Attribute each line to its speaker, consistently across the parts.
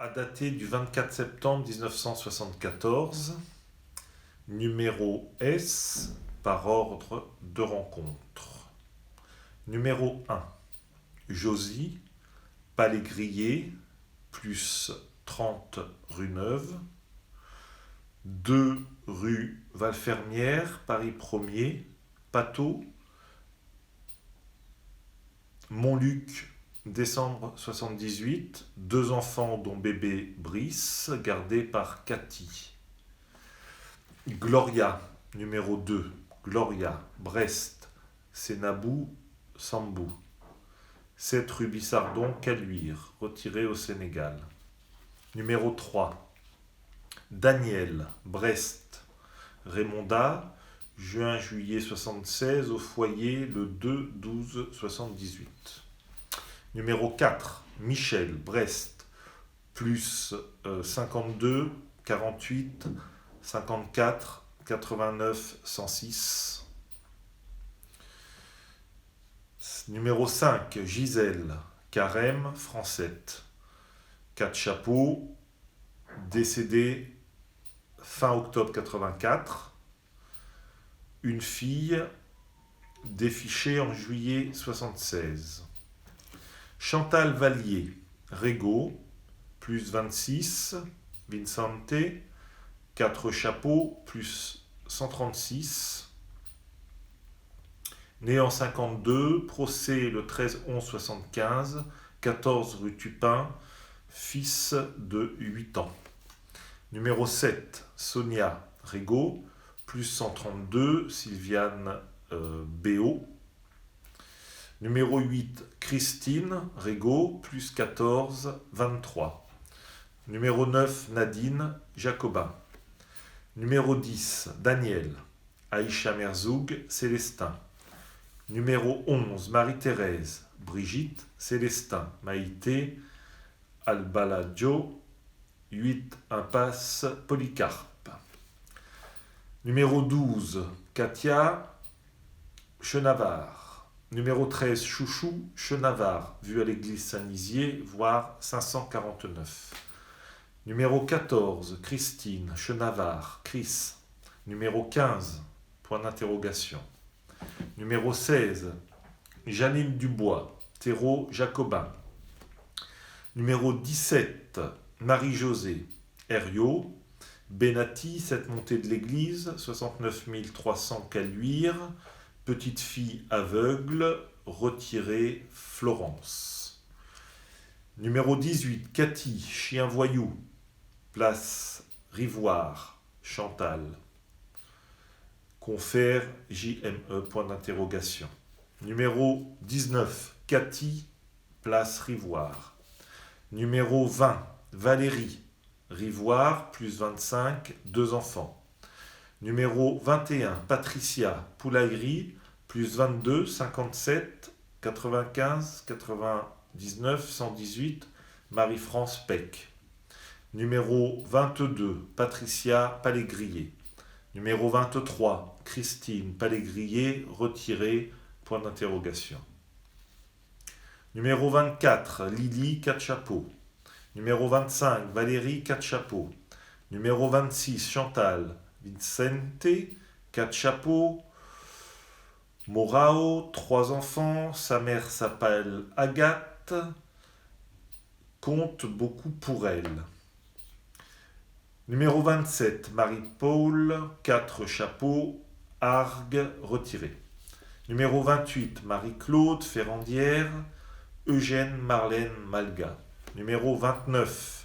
Speaker 1: A daté du 24 septembre 1974, numéro S par ordre de rencontre. Numéro 1, Josy, Palais Grillé, plus 30 rue Neuve. 2 rue Valfermière, Paris 1er, Pateau. Montluc, décembre 78, 2 enfants dont bébé Brice, gardé par Cathy. Gloria, numéro 2, Gloria, Brest, Sénabou, Sambou. 7 rue Bissardon, Caluire, retiré au Sénégal. Numéro 3, Daniel, Brest, Raymonda, juin-juillet 76, au foyer le 2-12-78. Numéro 4, Michel, Brest, plus 52, 48, 54, 89, 106. Numéro 5, Gisèle, Carême, Francette. 4 chapeaux, décédée fin octobre 84. Une fille, défichée en juillet 76. Chantal Vallier, Régo, plus 26, Vincente, 4 chapeaux, plus 136. Né en 52, procès le 13-11-75, 14 rue Tupin, fils de 8 ans. Numéro 7, Sonia Régo, plus 132, Sylviane Béot. Numéro 8, Christine Régo, plus 14, 23. Numéro 9, Nadine Jacobin. Numéro 10, Daniel Aïcha Merzoug, Célestin. Numéro 11, Marie-Thérèse Brigitte, Célestin, Maïté, Albaladjo, 8, impasse Polycarpe. Numéro 12, Katia Chenavard. Numéro 13, Chouchou Chenavard, vu à l'église Saint-Nizier, voire 549. Numéro 14, Christine Chenavard, Chris. Numéro 15, point d'interrogation. Numéro 16, Janine Dubois, terreau Jacobin. Numéro 17, Marie-Josée, Herriot. Benati, cette montée de l'église, 69 300 Caluire. Petite fille aveugle, retirée Florence. Numéro 18, Cathy, chien voyou, place Rivoire, Chantal. Confère JME, point d'interrogation. Numéro 19, Cathy, place Rivoire. Numéro 20, Valérie, Rivoire, plus 25, 2 enfants. Numéro 21, Patricia Poulaillerie, plus 22, 57, 95, 99, 118, Marie-France Peck. Numéro 22, Patricia Palégrier. Numéro 23, Christine Palégrier, retirée, point d'interrogation. Numéro 24, Lily, 4 chapeaux. Numéro 25, Valérie, 4 chapeaux. Numéro 26, Chantal Vincente, 4 chapeaux. Morao, 3 enfants. Sa mère s'appelle Agathe. Compte beaucoup pour elle. Numéro 27, Marie-Paul, 4 chapeaux. Argue, retiré. Numéro 28, Marie-Claude Ferrandière. Eugène Marlène Malga. Numéro 29,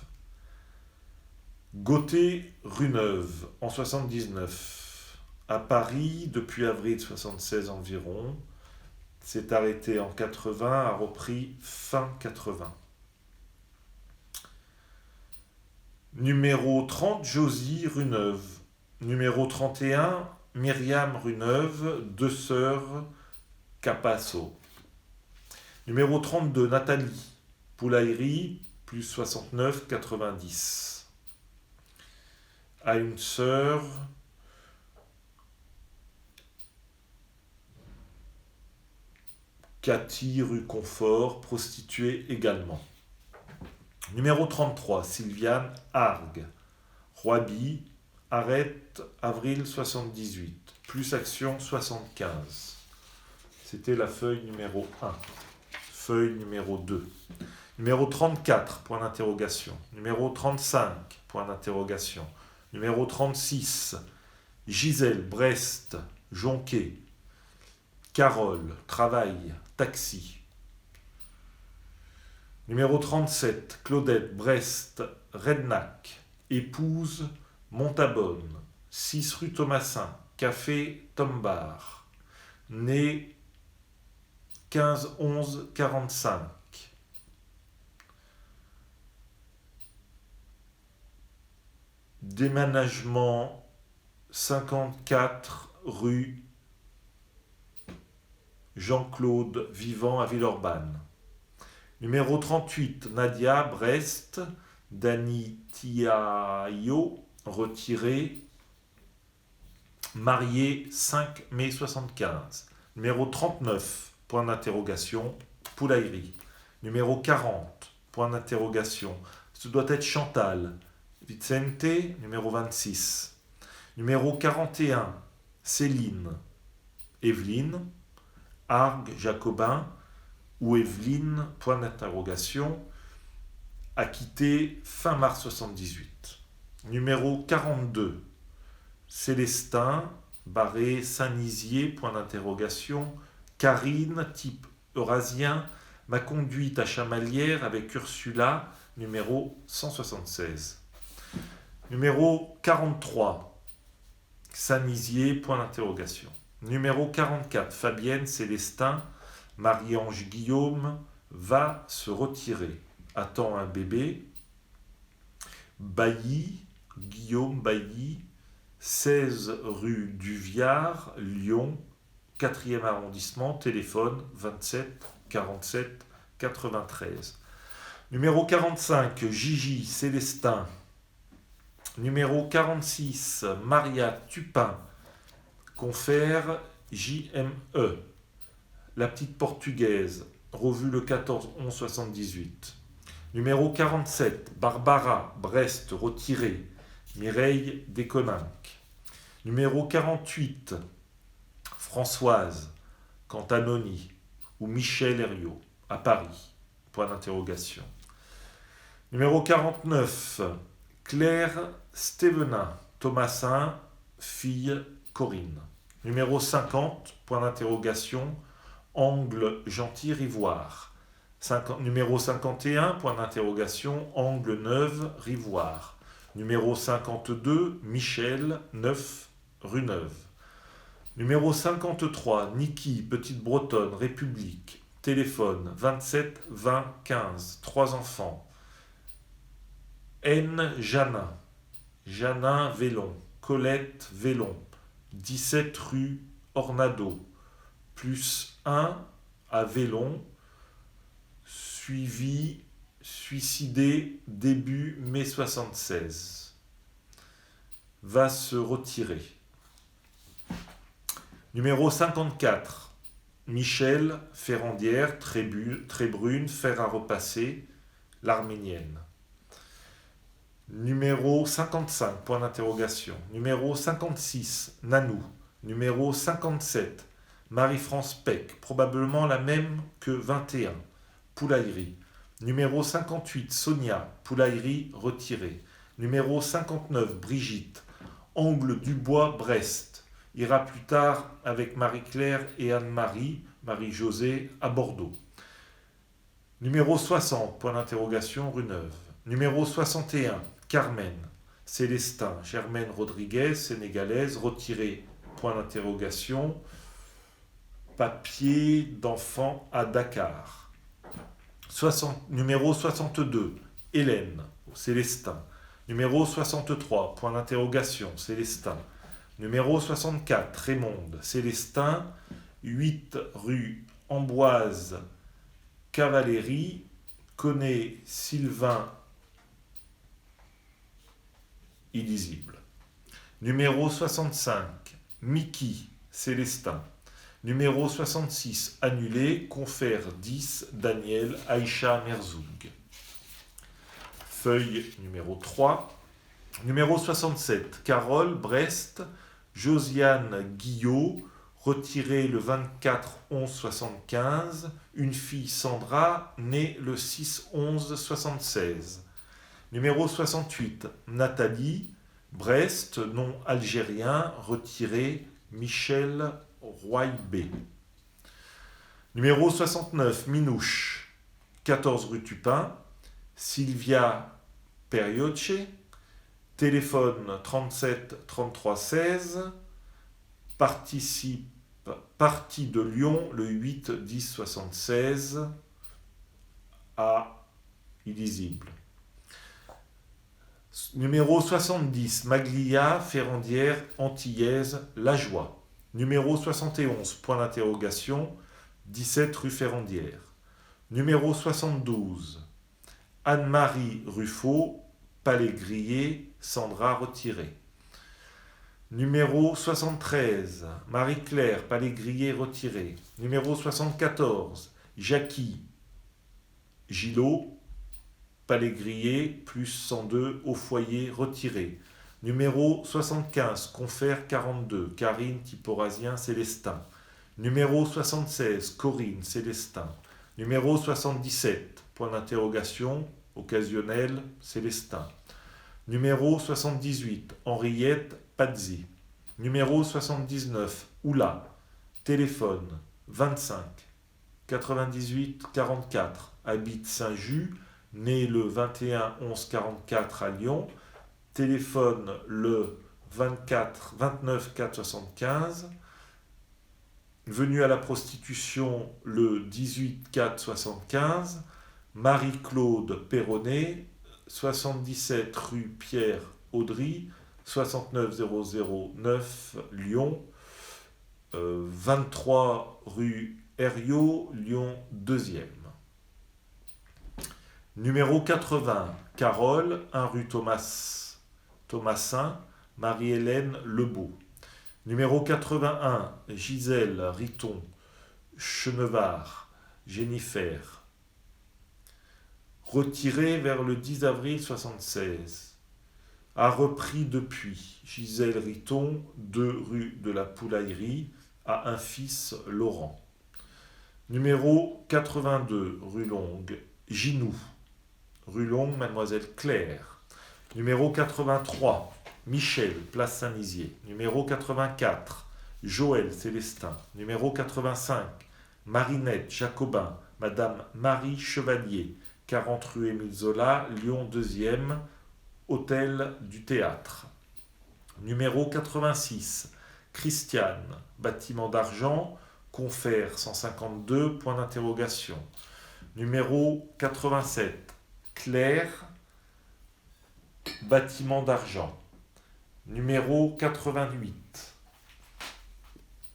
Speaker 1: Gauthier rue Neuve, en 79. À Paris, depuis avril 76 environ. S'est arrêté en 80, a repris fin 80. Numéro 30, Josy rue Neuve. Numéro 31, Myriam rue Neuve, 2 sœurs Capasso. Numéro 32, Nathalie Poulaillerie, plus 69, 90. À une sœur, Cathy rue Confort, prostituée également. Numéro 33, Sylviane Argue. Roiby, arrête, avril 78. Plus action 75. C'était la feuille numéro 1. Feuille numéro 2. Numéro 34, point d'interrogation. Numéro 35, point d'interrogation. Numéro 36, Gisèle, Brest, Jonquet. Carole, travail, taxi. Numéro 37, Claudette, Brest, Rednac. Épouse, Montabonne. 6 rue Thomasin, café Tombar. Né 15-11-45. Déménagement 54 rue Jean-Claude Vivant à Villeurbanne. Numéro 38, Nadia, Brest, Dani Tiaio, retiré, marié 5 mai 75. Numéro 39, point d'interrogation, Poulaillerie. Numéro 40, point d'interrogation, ce doit être Chantal, Vicente, numéro 26. Numéro 41, Céline, Evelyne, Argue, Jacobin, ou Evelyne, point d'interrogation, acquitté fin mars 78. Numéro 42, Célestin, barré Saint-Nizier, point d'interrogation, Karine, type eurasien, ma conduite à Chamalières avec Ursula, numéro 176. Numéro 43, Saint-Nizier, point d'interrogation. Numéro 44, Fabienne Célestin, Marie-Ange Guillaume va se retirer. Attend un bébé. Bailly, Guillaume Bailly, 16 rue du Viard, Lyon, 4e arrondissement, téléphone 27 47 93. Numéro 45, Gigi Célestin. Numéro 46, Maria Tupin, confère JME. La petite portugaise, revue le 14-11-78. Numéro 47, Barbara, Brest, retiré, Mireille Desconinck. Numéro 48, Françoise, Cantanoni, ou Michel Herriot, à Paris, point d'interrogation. Numéro 49, Claire Stévenin, Thomasin, fille Corinne. Numéro 50, point d'interrogation, Angle Gentil-Rivoire. Numéro 51, point d'interrogation, Angle Neuve, Rivoire. Numéro 52, Michel, 9, rue Neuve. Numéro 53, Niki, Petite Bretonne, République. Téléphone 27 20 15, 3 enfants. N. Janin, Janin Vélon, Colette Vélon, 17 rue Ornado, plus 1 à Vélon, suicidé début mai 76. Va se retirer. Numéro 54, Michel Ferrandière, très brune, fer à repasser, l'Arménienne. Numéro 55, point d'interrogation. Numéro 56, Nanou. Numéro 57, Marie-France Peck, probablement la même que 21, Poulaillerie. Numéro 58, Sonia, Poulaillerie retirée. Numéro 59, Brigitte, Angle Dubois, Brest. Ira plus tard avec Marie-Claire et Anne-Marie, Marie-Josée, à Bordeaux. Numéro 60, point d'interrogation, rue Neuve. Numéro 61, Carmen, Célestin, Germaine Rodriguez, sénégalaise, retirée, point d'interrogation, papier d'enfant à Dakar. Numéro 62, Hélène, Célestin. Numéro 63, point d'interrogation, Célestin. Numéro 64, Raymonde, Célestin, 8 rue Amboise, Cavalerie, connaît Sylvain, illisible. Numéro 65, Mickey, Célestin. Numéro 66, annulé, confère 10, Daniel, Aïcha Merzoug. Feuille numéro 3. Numéro 67, Carole, Brest, Josiane Guillot, retirée le 24-11-75, une fille Sandra, née le 6-11-76. Numéro 68, Nathalie, Brest, nom algérien, retiré Michel Roybé. Numéro 69, Minouche, 14 rue Tupin, Sylvia Perioce, téléphone 37 33 16, partie de Lyon le 8 10 76, à illisible. Numéro 70, Maglia, Ferrandière, Antillaise, La Joie. Numéro 71, point d'interrogation, 17 rue Ferrandière. Numéro 72, Anne-Marie Ruffo, Palais Grillé, Sandra retirée. Numéro 73, Marie-Claire, Palais Grillé retiré. Numéro 74, Jackie Gillot, Palais Grillé, plus 102, au foyer retiré. Numéro 75, Confère 42, Karine Tiporazien Célestin. Numéro 76, Corinne Célestin. Numéro 77, point d'interrogation, occasionnel, Célestin. Numéro 78, Henriette Pazzi. Numéro 79, Oula. Téléphone 25 98 44. Habite Saint-Just. Né le 21 11 44 à Lyon. Téléphone le 29 4 75. Venu à la prostitution le 18 4 75. Marie-Claude Perronnet, 77 rue Pierre Audry, 69 009 Lyon, 23 rue Herriot, Lyon 2e. Numéro 80, Carole, 1 rue Thomasin, Marie-Hélène Lebeau. Numéro 81, Gisèle Riton, Chenevard, Jennifer. Retiré vers le 10 avril 76. A repris depuis. Gisèle Riton, 2 rue de la Poulaillerie, a un fils Laurent. Numéro 82, rue Longue, Ginou. Rue Longue, Mademoiselle Claire. Numéro 83, Michel, place Saint-Nizier. Numéro 84, Joël Célestin. Numéro 85, Marinette Jacobin, Madame Marie Chevalier. 40 rue Émile Zola, Lyon 2e, Hôtel du Théâtre. Numéro 86, Christiane, bâtiment d'argent, Confère 152, point d'interrogation. Numéro 87, Claire, bâtiment d'argent. Numéro 88,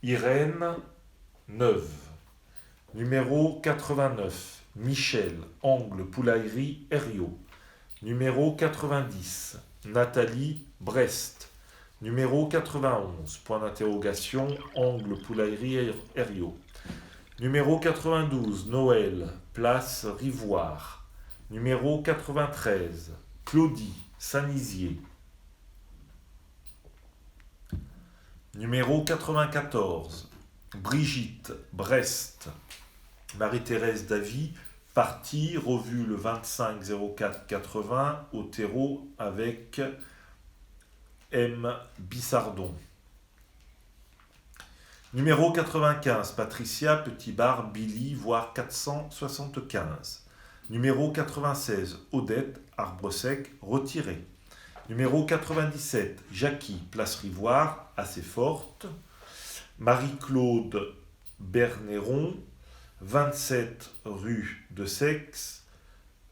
Speaker 1: Irène, Neuve. Numéro 89, Michel, Angle, Poulaillerie, Herriot. Numéro 90, Nathalie, Brest. Numéro 91, point d'interrogation, Angle, Poulaillerie, Herriot. Numéro 92, Noël, place Rivoire. Numéro 93, Claudie, Saint-Nizier. Numéro 94, Brigitte, Brest. Marie-Thérèse Davy, partie, revue le 25-04-80 au terreau avec M. Bissardon. Numéro 95, Patricia, Petit Bar, Billy, voire 475. Numéro 96, Odette, Arbre Sec, retiré. Numéro 97, Jackie, Place Rivoire, assez forte. Marie-Claude Bernéron, 27 rue de Sex,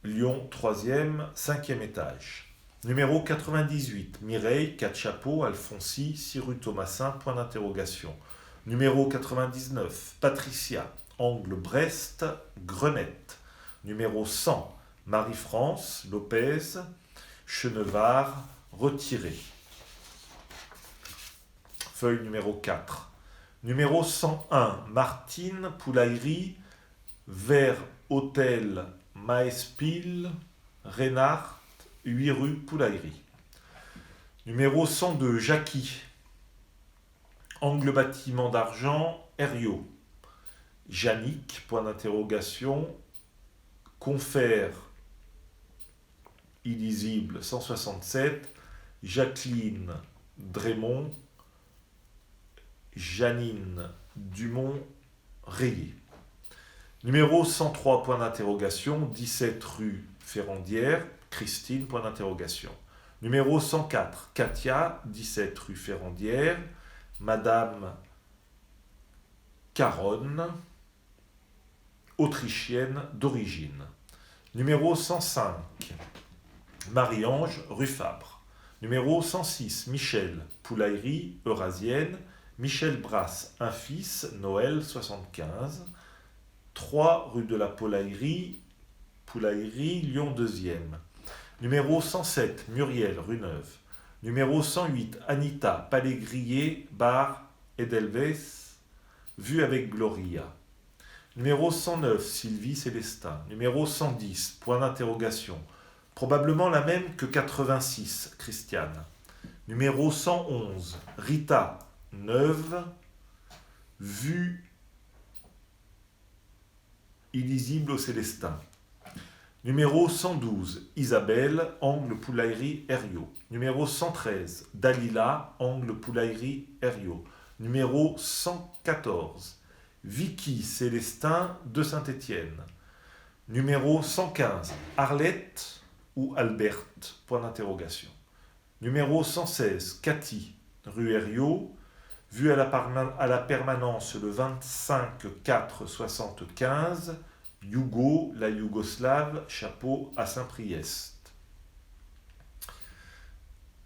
Speaker 1: Lyon 3e, 5e étage. Numéro 98, Mireille, 4 chapeaux, Alfonsi, 6 rue Thomasin, point d'interrogation. Numéro 99, Patricia, Angle Brest, Grenette. Numéro 100, Marie-France, Lopez, Chenevard, retiré. Feuille numéro 4. Numéro 101, Martine, Poulaillerie, vers Hôtel Maespil, Reynard, 8 rue Poulaillerie. Numéro 102, Jackie. Angle bâtiment d'argent, Herriot. Jannick, point d'interrogation. Confère, illisible, 167. Jacqueline Drémont. Janine Dumont, rayé. Numéro 103, point d'interrogation, 17 rue Ferrandière, Christine, point d'interrogation. Numéro 104, Katia, 17 rue Ferrandière, Madame Caronne, autrichienne d'origine. Numéro 105, Marie-Ange, rue Fabre. Numéro 106, Michel, poulaillerie eurasienne, Michel Brasse, un fils, Noël, 75. 3 rue de la Poulaillerie, Lyon 2e. Numéro 107, Muriel, rue Neuve. Numéro 108, Anita, Palais Grillé, bar Edelweiss, vue avec Gloria. Numéro 109, Sylvie Célestin. Numéro 110, point d'interrogation. Probablement la même que 86, Christiane. Numéro 111, Rita, Neuve, vue illisible au Célestin. Numéro 112, Isabelle, angle Poulaillerie Herriot. Numéro 113, Dalila, angle Poulaillerie Herriot. Numéro 114, Vicky Célestin de Saint-Étienne. Numéro 115, Arlette ou Alberte, point d'interrogation. Numéro 116, Cathy, rue Herriot, vue à la permanence le 25-4-75, Yougo, la Yougoslave, chapeau à Saint-Priest.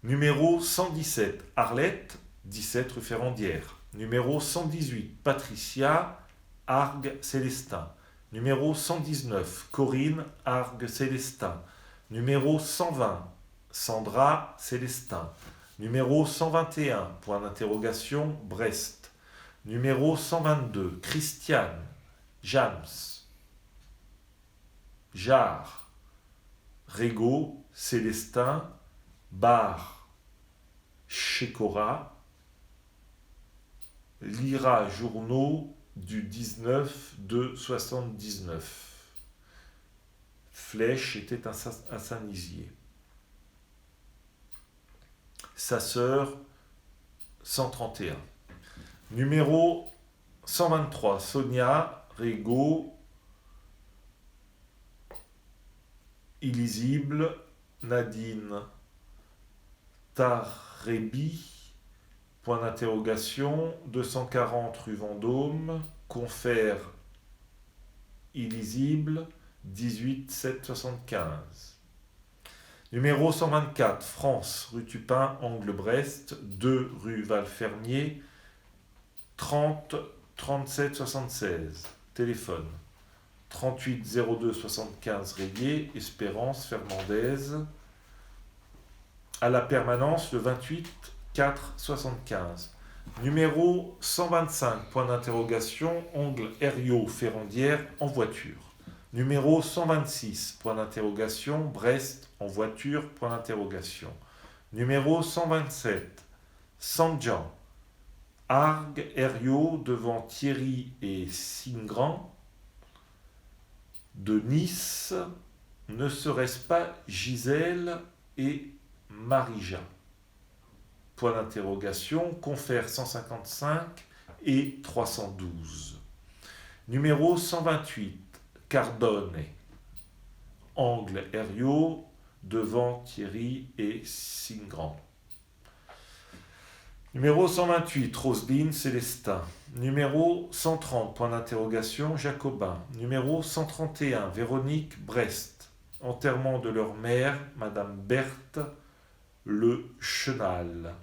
Speaker 1: Numéro 117, Arlette, 17 rue Ferrandière. Numéro 118, Patricia, Argue Célestin. Numéro 119, Corinne, Argue Célestin. Numéro 120, Sandra Célestin. Numéro 121, point d'interrogation, Brest. Numéro 122, Christiane, Jams. Jarre, Régaud, Célestin, Bar, Chécora, Lira journaux du 19-2-79. Flèche était à Saint-Nizier. Sa sœur, 131. Numéro 123, Sonia, Régaud, illisible, Nadine, Tarébi, point d'interrogation, 240 rue Vendôme, Confère, illisible, 18 775. Numéro 124, France, rue Tupin, angle Brest, 2 rue Valfermier, 30 37 76. Téléphone 38 02 75 rayé, Espérance, Fernandez. À la permanence le 28 4 75. Numéro 125, point d'interrogation, angle Herriot, Ferrandière, en voiture. Numéro 126, point d'interrogation, Brest, en voiture, point d'interrogation. Numéro 127, Saint-Jean, Argue, Herriot, devant Thierry et Singran. De Nice, ne serait-ce pas Gisèle et Marija? Point d'interrogation, Confère 155 et 312. Numéro 128, Cardone, angle Herriot, devant Thierry et Singran. Numéro 128, Roselyne Célestin. Numéro 130, point d'interrogation, Jacobin. Numéro 131, Véronique Brest. Enterrement de leur mère, Madame Berthe Le Chenal.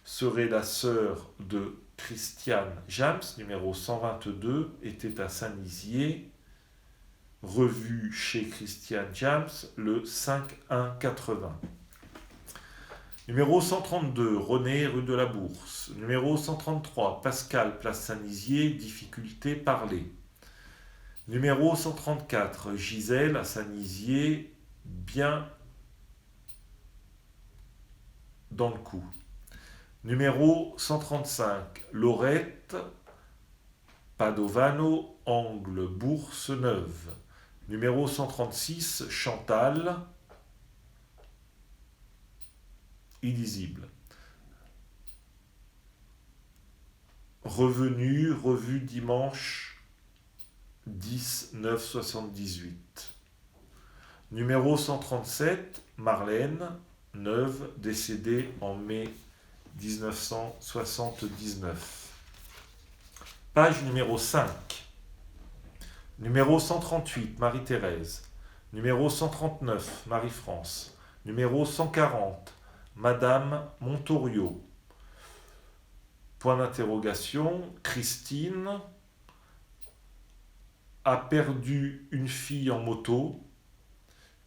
Speaker 1: Serait la sœur de Christiane Jams, numéro 122, était à Saint-Nizier. Revue chez Christiane Jams le 5-1-80. Numéro 132, René, rue de la Bourse. Numéro 133, Pascal, place Saint-Nizier, difficulté parler. Numéro 134, Gisèle, à Saint-Nizier, bien dans le cou. Numéro 135, Lorette, Padovano, angle Bourse Neuve. Numéro 136, Chantal, illisible. Revenu, revue dimanche 10-9-78. Numéro 137, Marlène, Neuve, décédée en mai 1979. Page numéro 5. Numéro 138, Marie-Thérèse. Numéro 139, Marie-France. Numéro 140, Madame Montorio. Point d'interrogation, Christine a perdu une fille en moto.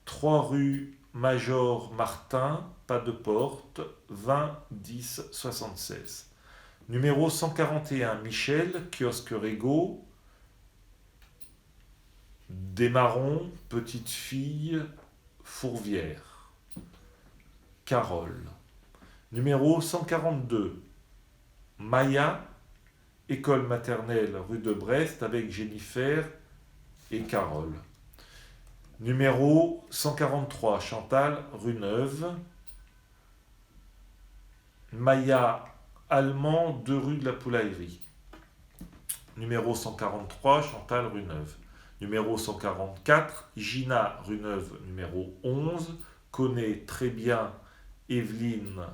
Speaker 1: 3 rue Major Martin, pas de porte, 20 10 76. Numéro 141, Michel, kiosque Régo. Desmarons, petite fille, Fourvière. Carole. Numéro 142, Maya, école maternelle rue de Brest avec Jennifer et Carole. Numéro 143, Chantal, rue Neuve. Maya, allemand, 2 rue de la Poulaillerie. Numéro 143, Chantal, rue Neuve. Numéro 144, Gina, rue Neuve, numéro 11. Connaît très bien Evelyne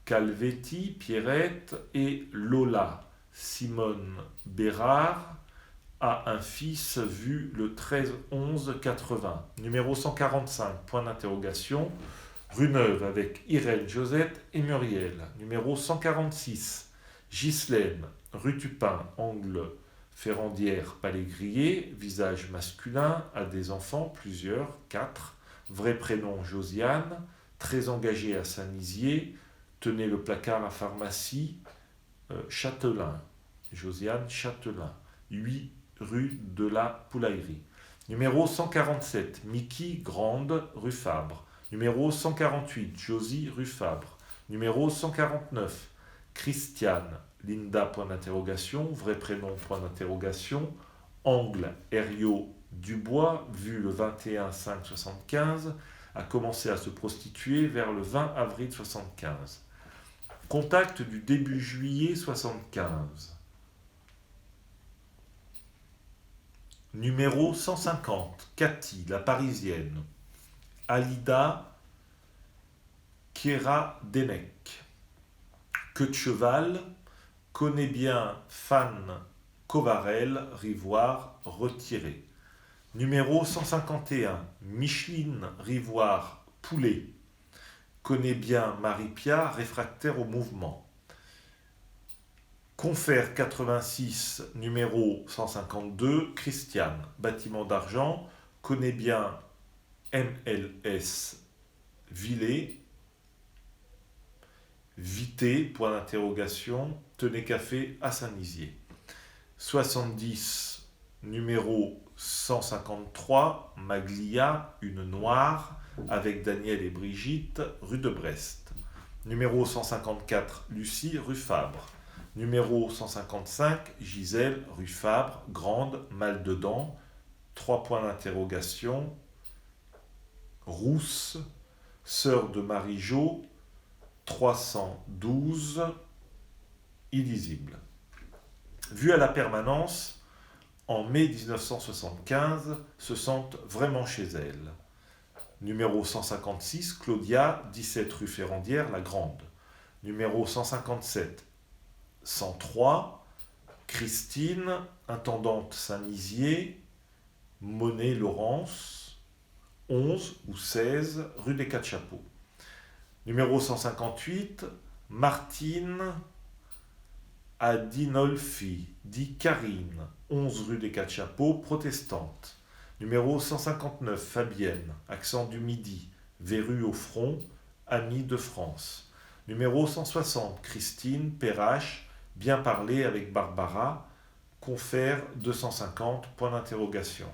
Speaker 1: Calvetti, Pierrette et Lola, Simone Bérard, a un fils vu le 13-11-80. Numéro 145, point d'interrogation, rue Neuve avec Irène, Josette et Muriel. Numéro 146, Ghislaine, rue Tupin, angle Ferrandière, Palais Grillé, visage masculin, a des enfants, plusieurs, 4. Vrai prénom Josiane, très engagée à Saint-Nizier, tenait le placard à pharmacie, Châtelain, Josiane Châtelain, 8 rue de la Poulaillerie. Numéro 147, Mickey Grande, rue Fabre. Numéro 148, Josie, rue Fabre. Numéro 149, Christiane, Linda, point d'interrogation, vrai prénom, point d'interrogation, angle Herriot Dubois, vu le 21-5-75, a commencé à se prostituer vers le 20 avril 75. Contact du début juillet 75. Numéro 150, Cathy, la Parisienne. Alida Keradenek. Queue de cheval, connaît bien Fan Covarel, Rivoire, retiré. Numéro 151, Micheline Rivoire, Poulet. Connaît bien Marie-Pia, réfractaire au mouvement. Confère 86, numéro 152, Christiane, bâtiment d'argent, connaît bien MLS Villet, Vité, point d'interrogation, tenez café à Saint-Nizier. 70, numéro 153, Maglia, une noire, avec Daniel et Brigitte, rue de Brest. Numéro 154, Lucie, rue Fabre. Numéro 155, Gisèle, rue Fabre, grande, mal dedans, 3 points d'interrogation, Rousse, sœur de Marie-Jo, 312, illisible. Vue à la permanence, en mai 1975, se sentent vraiment chez elle. Numéro 156, Claudia, 17 rue Ferrandière, la Grande. Numéro 157, 103, Christine, intendante Saint-Nizier, Monet Laurence, 11 ou 16 rue des Quatre Chapeaux. Numéro 158, Martine Adinolfi, dit Karine, 11 rue des Quatre Chapeaux, protestante. Numéro 159, Fabienne, accent du Midi, verrue au front, amie de France. Numéro 160, Christine Perrache, bien parler avec Barbara, confère 250, point d'interrogation.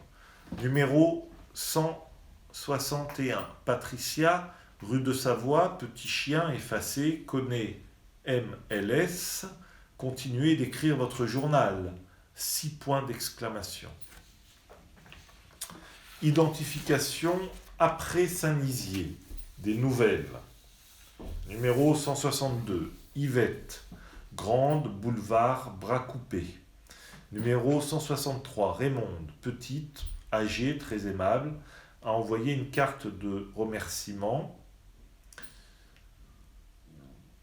Speaker 1: Numéro 161, Patricia, Rue de Savoie, petit chien effacé, connaît MLS. Continuez d'écrire votre journal. 6 points d'exclamation. Identification après Saint-Nizier. Des nouvelles. Numéro 162. Yvette. Grande, boulevard, bras coupés. Numéro 163. Raymonde. Petite, âgée, très aimable, a envoyé une carte de remerciement.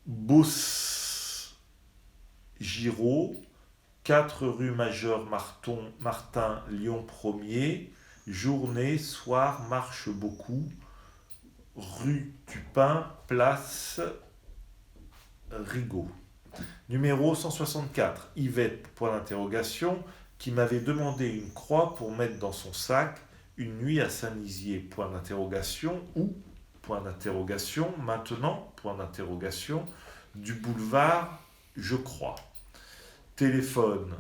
Speaker 1: Beauce Giraud, 4 rue Major Martin, Lyon 1er, journée, soir, marche beaucoup, rue Tupin, place Rigaud. Numéro 164, Yvette, point d'interrogation, qui m'avait demandé une croix pour mettre dans son sac une nuit à Saint-Nizier, point d'interrogation, ou point d'interrogation, maintenant, point d'interrogation, du boulevard, je crois. Téléphone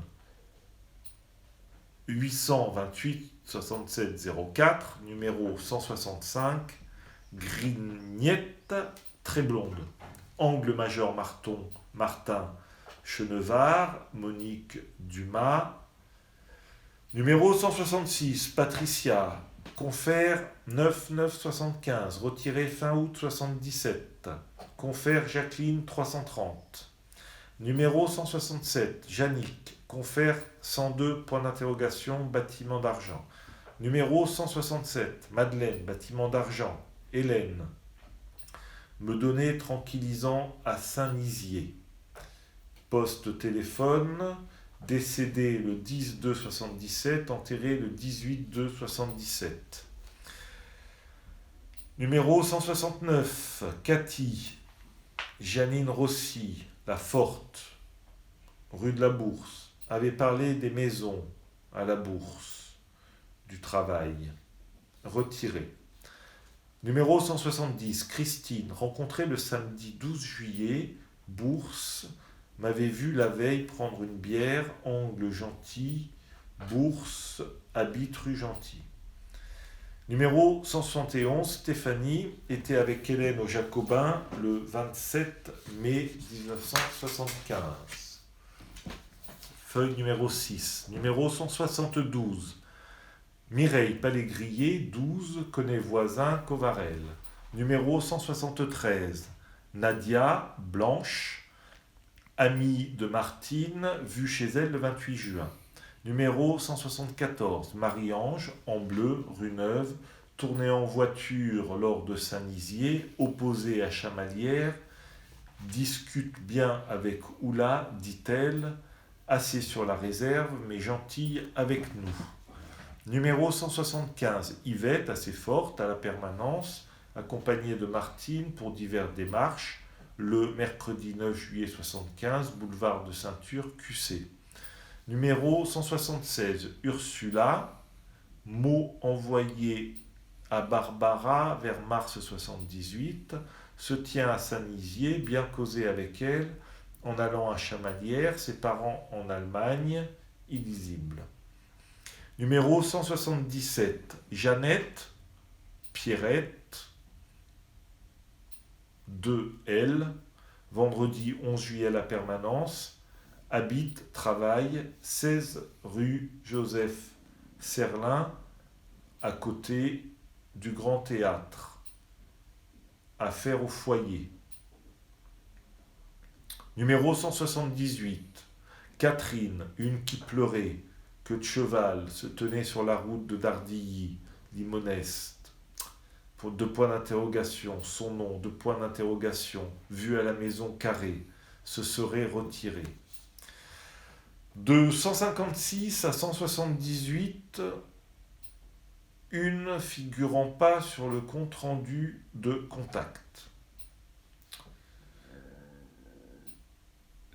Speaker 1: 828 67 04, numéro 165, Grignette, très blonde. Angle Major Martin Chenevard, Monique Dumas. Numéro 166, Patricia, confère 9975, retiré fin août 77. Confère Jacqueline 330. Numéro 167, Jannick, confère 102, point d'interrogation, bâtiment d'argent. Numéro 167, Madeleine, bâtiment d'argent, Hélène. Me donner tranquillisant à Saint-Nizier. Poste téléphone, décédé le 10-2-77, enterré le 18-2-77. Numéro 169, Cathy, Janine Rossi, La Forte, rue de la Bourse, avait parlé des maisons à la Bourse, du travail, retiré. Numéro 170, Christine, rencontrée le samedi 12 juillet, Bourse, m'avait vu la veille prendre une bière, angle gentil, Bourse, habite rue Gentil. Numéro 171, Stéphanie était avec Hélène au Jacobin le 27 mai 1975. Feuille numéro 6. Numéro 172. Mireille Palégrier, 12, connaît voisin Covarel. Numéro 173. Nadia, blanche, amie de Martine, vue chez elle le 28 juin. Numéro 174. Marie-Ange, en bleu, rue Neuve, tournée en voiture lors de Saint-Nizier, opposée à Chamalières, discute bien avec Oula, dit-elle, assez sur la réserve, mais gentille avec nous. Numéro 175, Yvette, assez forte, à la permanence, accompagnée de Martine pour diverses démarches, le mercredi 9 juillet 75, boulevard de Ceinture, QC. Numéro 176, Ursula, mot envoyé à Barbara vers mars 78, se tient à Saint-Nizier, bien causé avec elle, en allant à Chamalières, ses parents en Allemagne, illisible. Numéro 177, Jeannette, Pierrette, 2L, vendredi 11 juillet à la permanence, habite, travaille, 16 rue Joseph Serlin, à côté du Grand Théâtre. Affaire au foyer. Numéro 178, Catherine, une qui pleurait, queue de cheval, se tenait sur la route de Dardilly, Limonest. Pour 2 points d'interrogation, son nom, 2 points d'interrogation, vue à la maison carrée, se serait retiré. De 156 à 178, une figurant pas sur le compte-rendu de contact.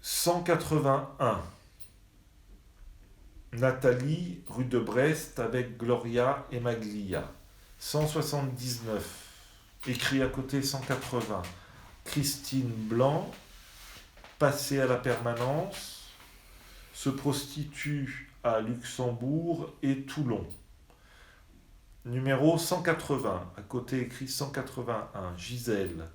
Speaker 1: 181. Nathalie, rue de Brest, avec Gloria et Maglia. 179. Écrit à côté 180. Christine Blanc, passée à la permanence, se prostitue à Luxembourg et Toulon. Numéro 180, à côté écrit 181, Gisèle,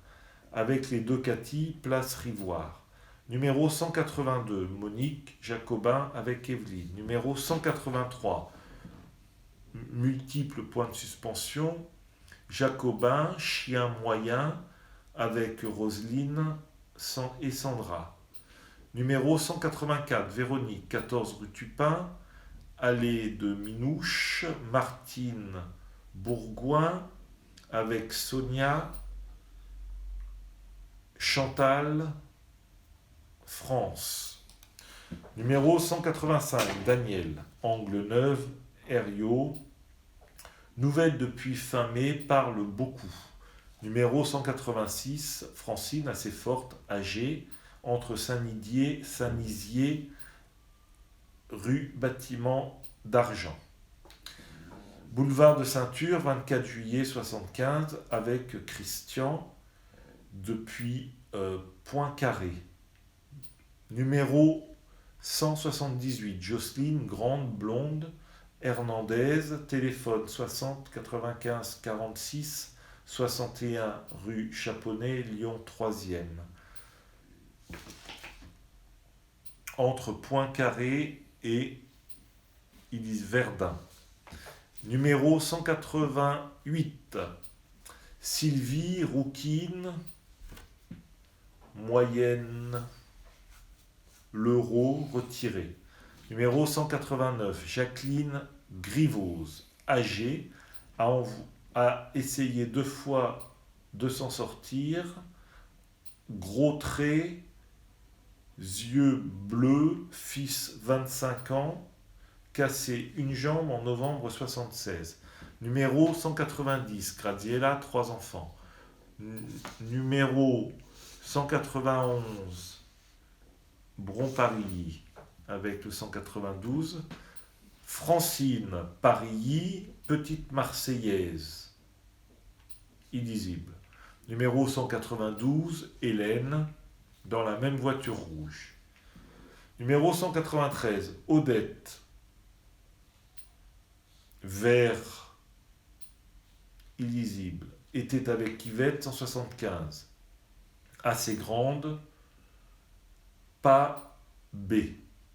Speaker 1: avec les deux Cathy, place Rivoire. Numéro 182, Monique, Jacobin, avec Evelyne. Numéro 183, multiples points de suspension, Jacobin, chien moyen, avec Roselyne et Sandra. Numéro 184, Véronique, 14 rue Tupin, allée de Minouche, Martine Bourgoin, avec Sonia, Chantal, France. Numéro 185, Daniel, Angle Neuve, Herriot. Nouvelle depuis fin mai, parle beaucoup. Numéro 186, Francine, assez forte, âgée, entre Saint-Nizier, rue Bâtiment d'Argent. Boulevard de Ceinture, 24 juillet 75, avec Christian, depuis Poincaré. Numéro 178, Jocelyne, grande, blonde, Hernandez, téléphone 60 95 46 61 rue Chaponnet, Lyon 3e. Entre Poincaré et Verdun. Numéro 188, Sylvie, rouquine, moyenne, l'euro retiré. Numéro 189, Jacqueline Griveauze, âgée, a essayé 2 fois de s'en sortir, gros traits, yeux bleus, fils 25 ans, cassé une jambe en novembre 76. Numéro 190, Graziella, 3 enfants. Numéro 191, Bron-Parilly, avec le 192. Francine Parilly, petite Marseillaise, illisible. Numéro 192, Hélène, dans la même voiture rouge. Numéro 193, Odette, vert, illisible, était avec Yvette 175. Assez grande, pas B.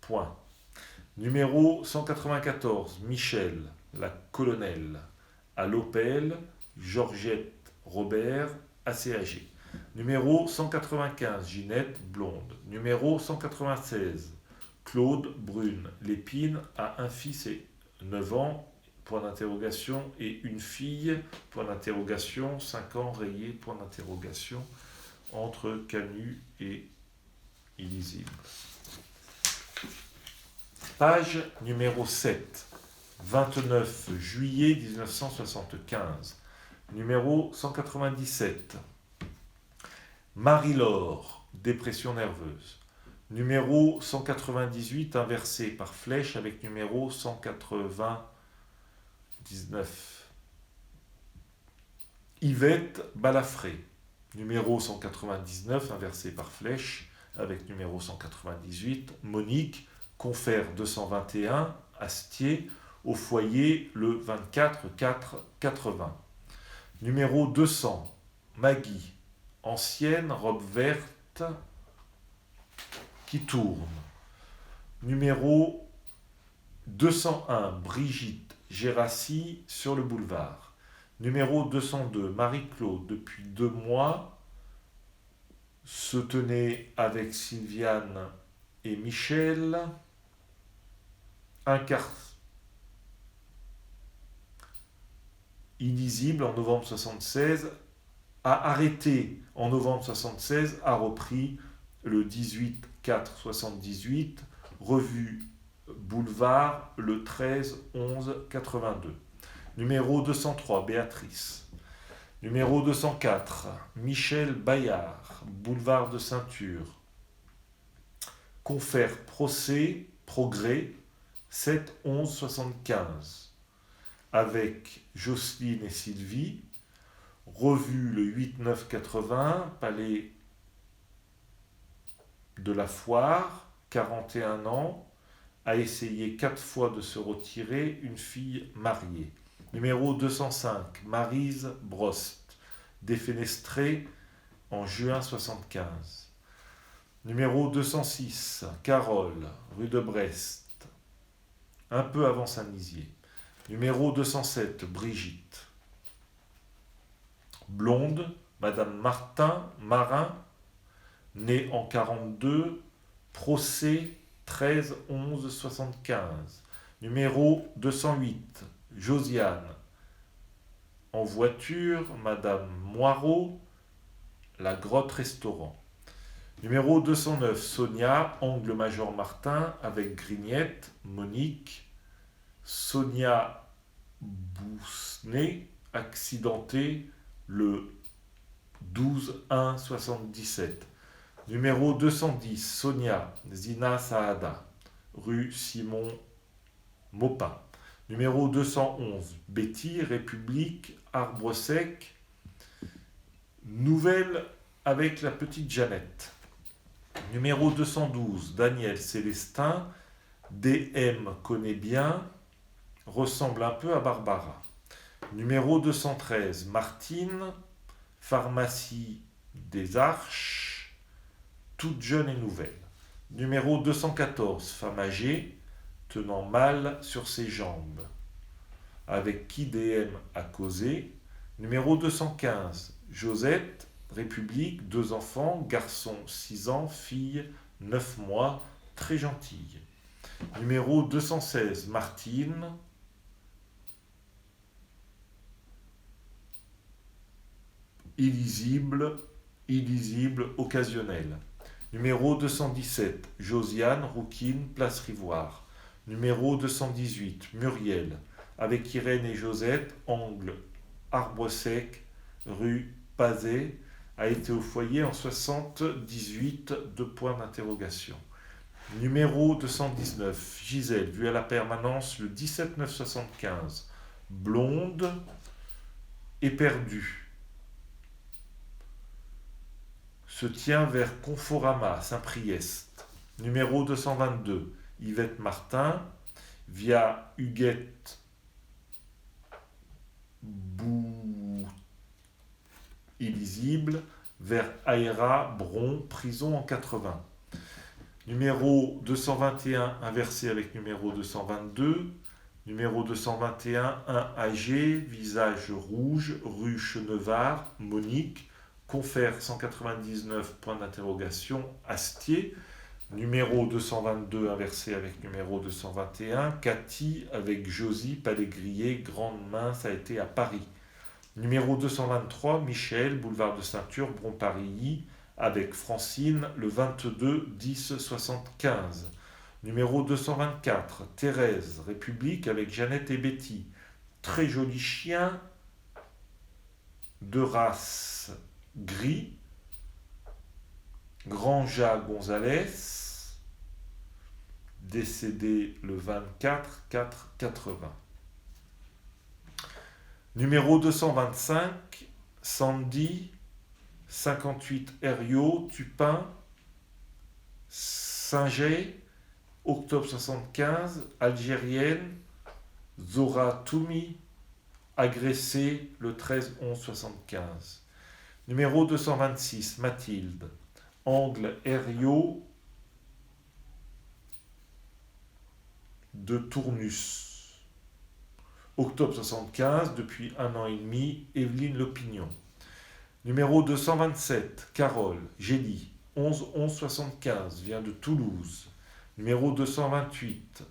Speaker 1: Point. Numéro 194, Michel, la colonelle, à l'Opel, Georgette Robert, assez âgée. Numéro 195, Ginette, blonde. Numéro 196, Claude, brune. Lépine a un fils et 9 ans, point d'interrogation, et une fille, point d'interrogation, 5 ans, rayé, point d'interrogation, entre Canu et illisible. Page numéro 7, 29 juillet 1975. Numéro 197. Marie-Laure, dépression nerveuse. Numéro 198, inversé par flèche avec numéro 199. Yvette Balafré. Numéro 199, inversé par flèche avec numéro 198. Monique, confère 221, Astier, au foyer le 24-4-80. Numéro 200, Maggie, ancienne, robe verte qui tourne. Numéro 201, Brigitte Gérassi, sur le boulevard. Numéro 202, Marie-Claude, depuis 2 mois, se tenait avec Sylviane et Michel. Un quart illisible en novembre 76, a arrêté en novembre 76, a repris le 18-4-78, revue Boulevard le 13-11-82. Numéro 203, Béatrice. Numéro 204, Michel Bayard, boulevard de Ceinture. Confère procès, progrès, 7-11-75. Avec Jocelyne et Sylvie. Revue le 8-9-80, palais de la Foire, 41 ans, a essayé 4 fois de se retirer, une fille mariée. Numéro 205, Maryse Brost, défenestrée en juin 75. Numéro 206, Carole, rue de Brest, un peu avant Saint-Nizier. Numéro 207, Brigitte. Blonde, Madame Martin Marin, née en 42, procès 13-11-75. Numéro 208, Josiane. En voiture, Madame Moirot, la grotte restaurant. Numéro 209, Sonia, angle Major Martin, avec Grignette, Monique. Sonia Boussenet, accidentée le 12-1-77. Numéro 210, Sonia, Zina Saada, rue Simon Maupin. Numéro 211, Betty, République, Arbre Sec. Nouvelle avec la petite Jeannette. Numéro 212, Daniel Célestin, DM connaît bien, ressemble un peu à Barbara. Numéro 213, Martine, pharmacie des Arches, toute jeune et nouvelle. Numéro 214, femme âgée, tenant mal sur ses jambes, avec qui DM a causé. Numéro 215, Josette, République, 2 enfants, garçon 6 ans, fille 9 mois, très gentille. Numéro 216, Martine, illisible, occasionnel. Numéro 217, Josiane, Rouquine, Place Rivoire. Numéro 218, Muriel, avec Irène et Josette, angle Arbre Sec, rue Pazet, a été au foyer en 78, 2 points d'interrogation. Numéro 219, Gisèle, vue à la permanence le 17-9-75, blonde, éperdue. Se tient vers Conforama, Saint-Priest. Numéro 222, Yvette Martin, via Huguette Bou illisible, vers Aéra, Bron, prison en 80. Numéro 221, inversé avec numéro 222. Numéro 221, 1 AG, visage rouge, rue Chenevard, Monique, confère 199, point d'interrogation, Astier. Numéro 222, inversé avec numéro 221, Cathy, avec Josie, Palais Grillé, grande main, ça a été à Paris. Numéro 223, Michel, boulevard de Ceinture, Bron-Parilly, avec Francine, le 22-10-75. Numéro 224, Thérèse, République, avec Jeannette et Betty. Très joli chien, de race gris. Granja Gonzalez, décédé le 24-4-80. Numéro 225, Sandy, 58 Herriot, Tupin, Saint-Gé, octobre 75, algérienne, Zora Toumi, agressée le 13-11-75. Numéro 226, Mathilde, angle Herriot de Tournus. Octobre 75, depuis 1 an et demi, Evelyne Lopignon. Numéro 227, Carole, Gélie, 11-11-75, vient de Toulouse. Numéro 228,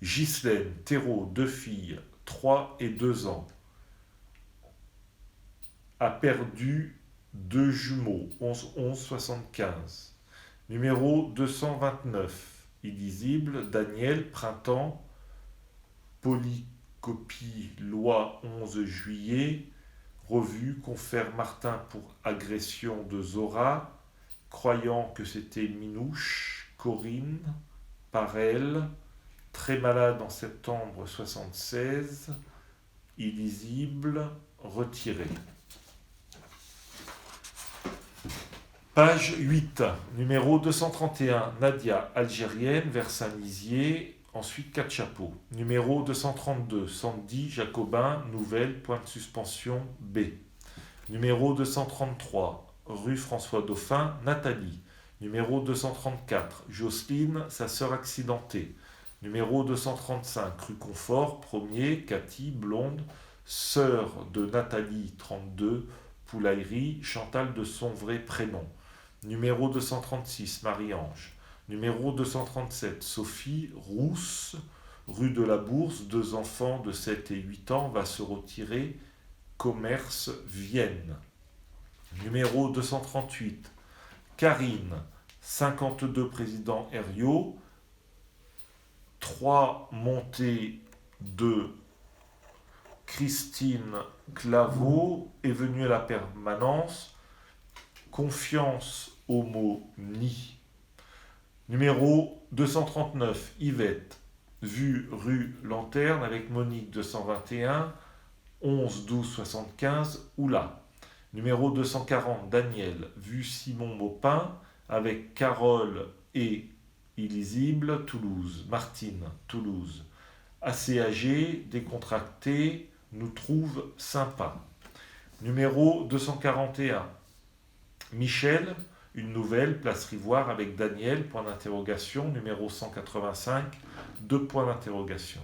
Speaker 1: Ghislaine Thérault, 2 filles, 3 et 2 ans, a perdu 2 jumeaux, 11-11-75. Numéro 229, illisible, Daniel, printemps, polycopie, loi 11 juillet, revue, confère Martin pour agression de Zora, croyant que c'était Minouche, Corinne, par elle, très malade en septembre 76, illisible, retiré. Page 8, numéro 231, Nadia, algérienne, vers Saint-Nizier, Ensuite, 4 chapeaux. Numéro 232, Sandy, Jacobin, Nouvelle, point de suspension, B. Numéro 233, rue François Dauphin, Nathalie. Numéro 234, Jocelyne, sa sœur accidentée. Numéro 235, rue Confort, premier, Cathy, blonde, sœur de Nathalie, 32, Poulaillerie, Chantal de son vrai prénom. Numéro 236, Marie-Ange. Numéro 237, Sophie, rousse, rue de la Bourse, 2 enfants de 7 et 8 ans, va se retirer, commerce, Vienne. Numéro 238, Karine, 52 président Herriot, 3 montées de Christine Claveau est venue à la permanence, confiance au mot ni. Numéro 239, Yvette, vue rue Lanterne avec Monique 221, 11 12 75, Oula. Numéro 240, Daniel, vue Simon Maupin avec Carole et Illisible, Toulouse. Martine, Toulouse. Assez âgé, décontracté, nous trouve sympa. Numéro 241, Michel, une nouvelle, place Rivoire avec Daniel, point d'interrogation, numéro 185, 2 points d'interrogation.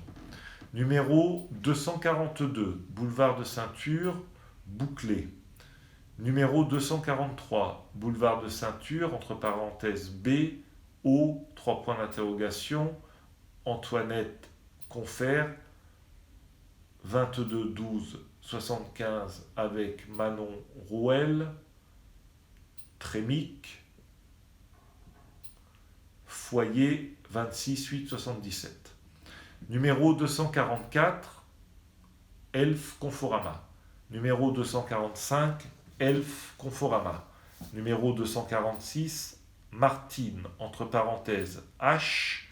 Speaker 1: Numéro 242, boulevard de Ceinture, bouclé. Numéro 243, boulevard de Ceinture, entre parenthèses B, O, 3 points d'interrogation, Antoinette Confère, 22 12 75 avec Manon Rouel, Trémic, foyer 26 8 77. Numéro 244, Elf Conforama. Numéro 245, Elf Conforama. Numéro 246, Martine, entre parenthèses H,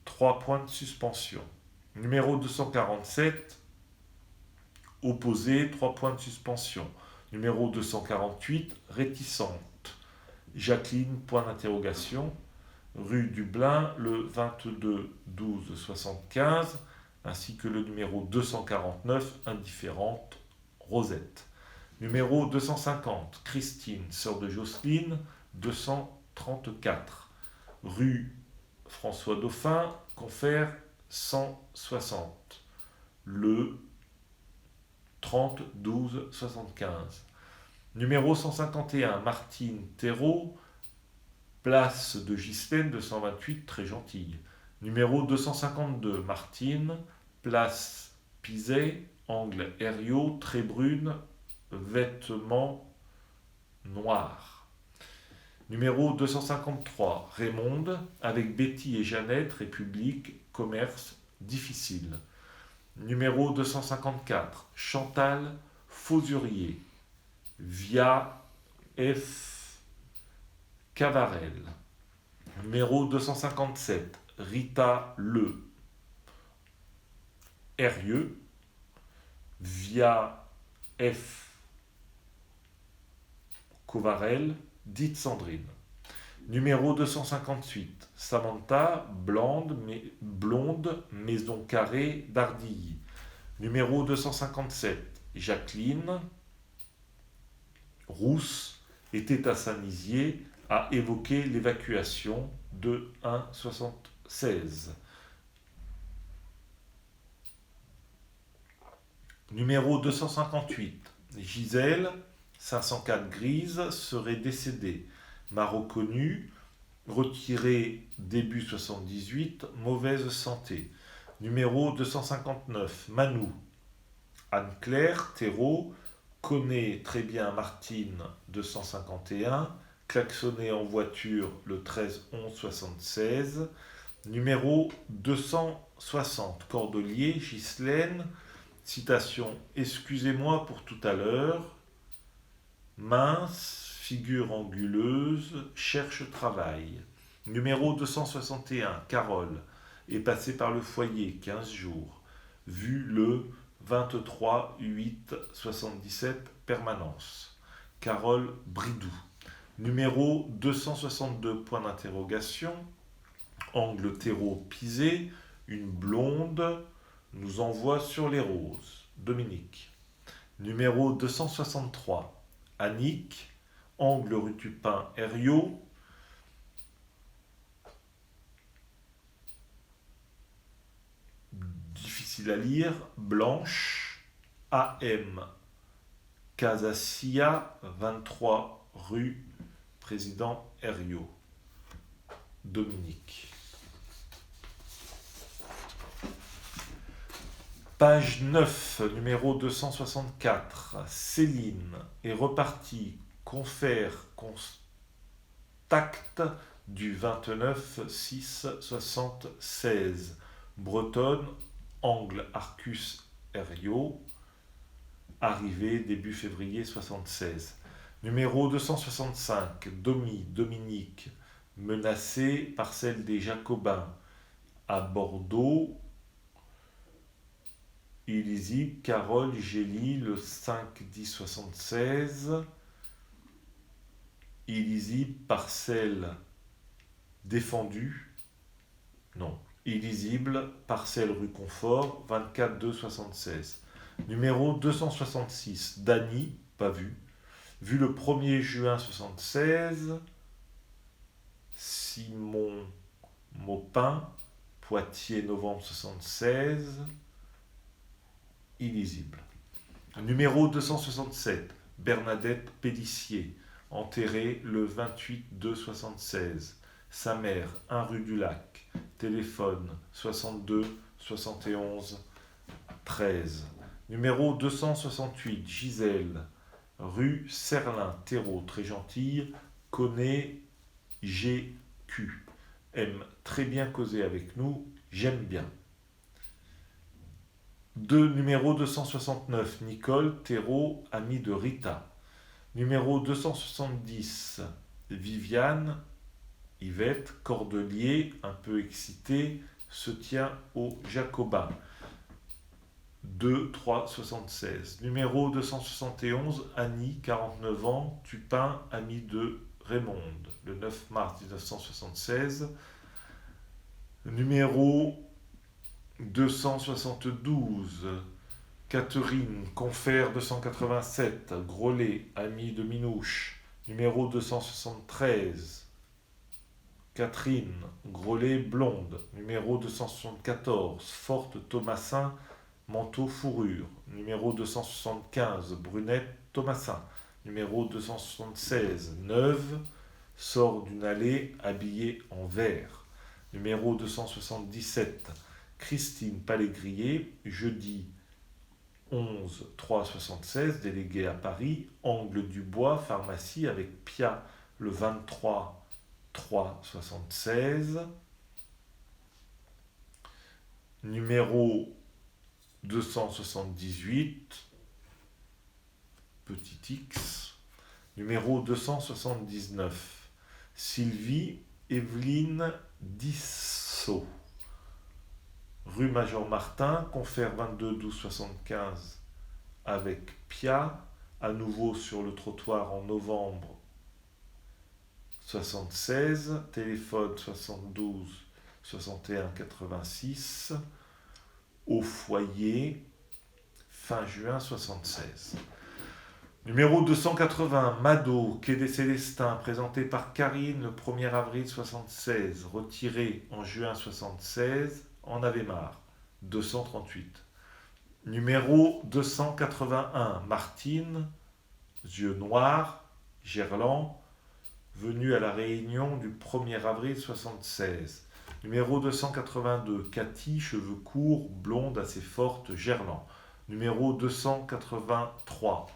Speaker 1: 3 points de suspension. Numéro 247, opposé, 3 points de suspension. Numéro 248, réticente. Jacqueline, point d'interrogation. Rue Dublin, le 22 12 75, ainsi que le numéro 249, indifférente, Rosette. Numéro 250, Christine, sœur de Jocelyne, 234. Rue François Dauphin, Confère, 160. Le 30 12 75. Numéro 151, Martine Thérault, place de Gislaine 228, très gentille. Numéro 252, Martine, place Pizet, angle Herriot, très brune, vêtements noirs. Numéro 253, Raymonde, avec Betty et Jeannette, République, commerce, difficile. Numéro 254, Chantal Fausurier, via F. Cavarel. Numéro 257, Rita Le, Herrieux, via F. Covarel, dite Sandrine. Numéro 258, Samantha, blonde, maison carrée d'Ardilly. Numéro 257, Jacqueline, rousse, était à Saint-Nizier, a évoqué l'évacuation de 1,76. Numéro 258, Gisèle, 504 grise, serait décédée. M'a reconnu, retiré début 78, mauvaise santé. Numéro 259, Manou, Anne-Claire, Thérault, connaît très bien Martine 251, klaxonné en voiture le 13 11 76. Numéro 260, Cordelier, Ghislaine, citation, excusez-moi pour tout à l'heure, mince, figure anguleuse, cherche travail. Numéro 261, Carole, est passée par le foyer, 15 jours, vu le 23 8 77, permanence. Carole Bridou. Numéro 262, point d'interrogation, angle Thérault Pisé, Une blonde nous envoie sur les roses. Dominique. Numéro 263. Annick. Angle rue Tupin, Herriot. Difficile à lire. Blanche. AM. Casassia, 23 rue Président Herriot. Dominique. Page 9, numéro 264. Céline est repartie. Confère contact du 29-6-76. Bretonne, angle Arcus Herriot. Arrivée début février 76. Numéro 265. Dominique, menacée par celle des Jacobins. À Bordeaux. Illisible, Carole Gély, le 5-10-76. Illisible, parcelle défendue. Non. Illisible, parcelle rue Confort, 24-2-76. Numéro 266, Dany, pas vu. Vu le 1er juin 76. Simon Maupin, Poitiers, novembre 76. Illisible. Numéro 267, Bernadette Pélissier, enterrée le 28-2-76. Sa mère, 1 rue du Lac. Téléphone 62 71 13. Numéro 268, Gisèle, rue Serlin, Terreau, très gentille, connaît GQ. Aime très bien causer avec nous, j'aime bien. Numéro 269, Nicole, Terreau, amie de Rita. Numéro 270, Viviane, Yvette, Cordelier, un peu excitée, se tient au Jacobin. 2-3-76. Numéro 271, Annie, 49 ans, Tupin, amie de Raymonde, le 9 mars 1976. Numéro 272, Catherine, confère 287, Grolet, amie de Minouche. Numéro 273, Catherine, Grolet, blonde. Numéro 274, Forte Thomasin, manteau fourrure. Numéro 275, Brunette Thomasin. Numéro 276, Neuve, sort d'une allée habillée en vert. Numéro 277, Christine Palégrier, jeudi 11-3-76, déléguée à Paris, Angle du Bois, pharmacie avec Pia le 23-3-76. Numéro 278, petit x. Numéro 279, Sylvie Evelyne Dissot. Rue Major Martin, confère 22-12-75 avec Pia, à nouveau sur le trottoir en novembre 76, téléphone 72 61 86, au foyer, fin juin 76. Numéro 280, Mado, quai des Célestins, présenté par Karine le 1er avril 76, retiré en juin 76, en avait marre, 238. Numéro 281, Martine, yeux noirs, Gerland, venu à la réunion du 1er avril 76. Numéro 282, Cathy, cheveux courts, blonde assez forte, Gerland. Numéro 283,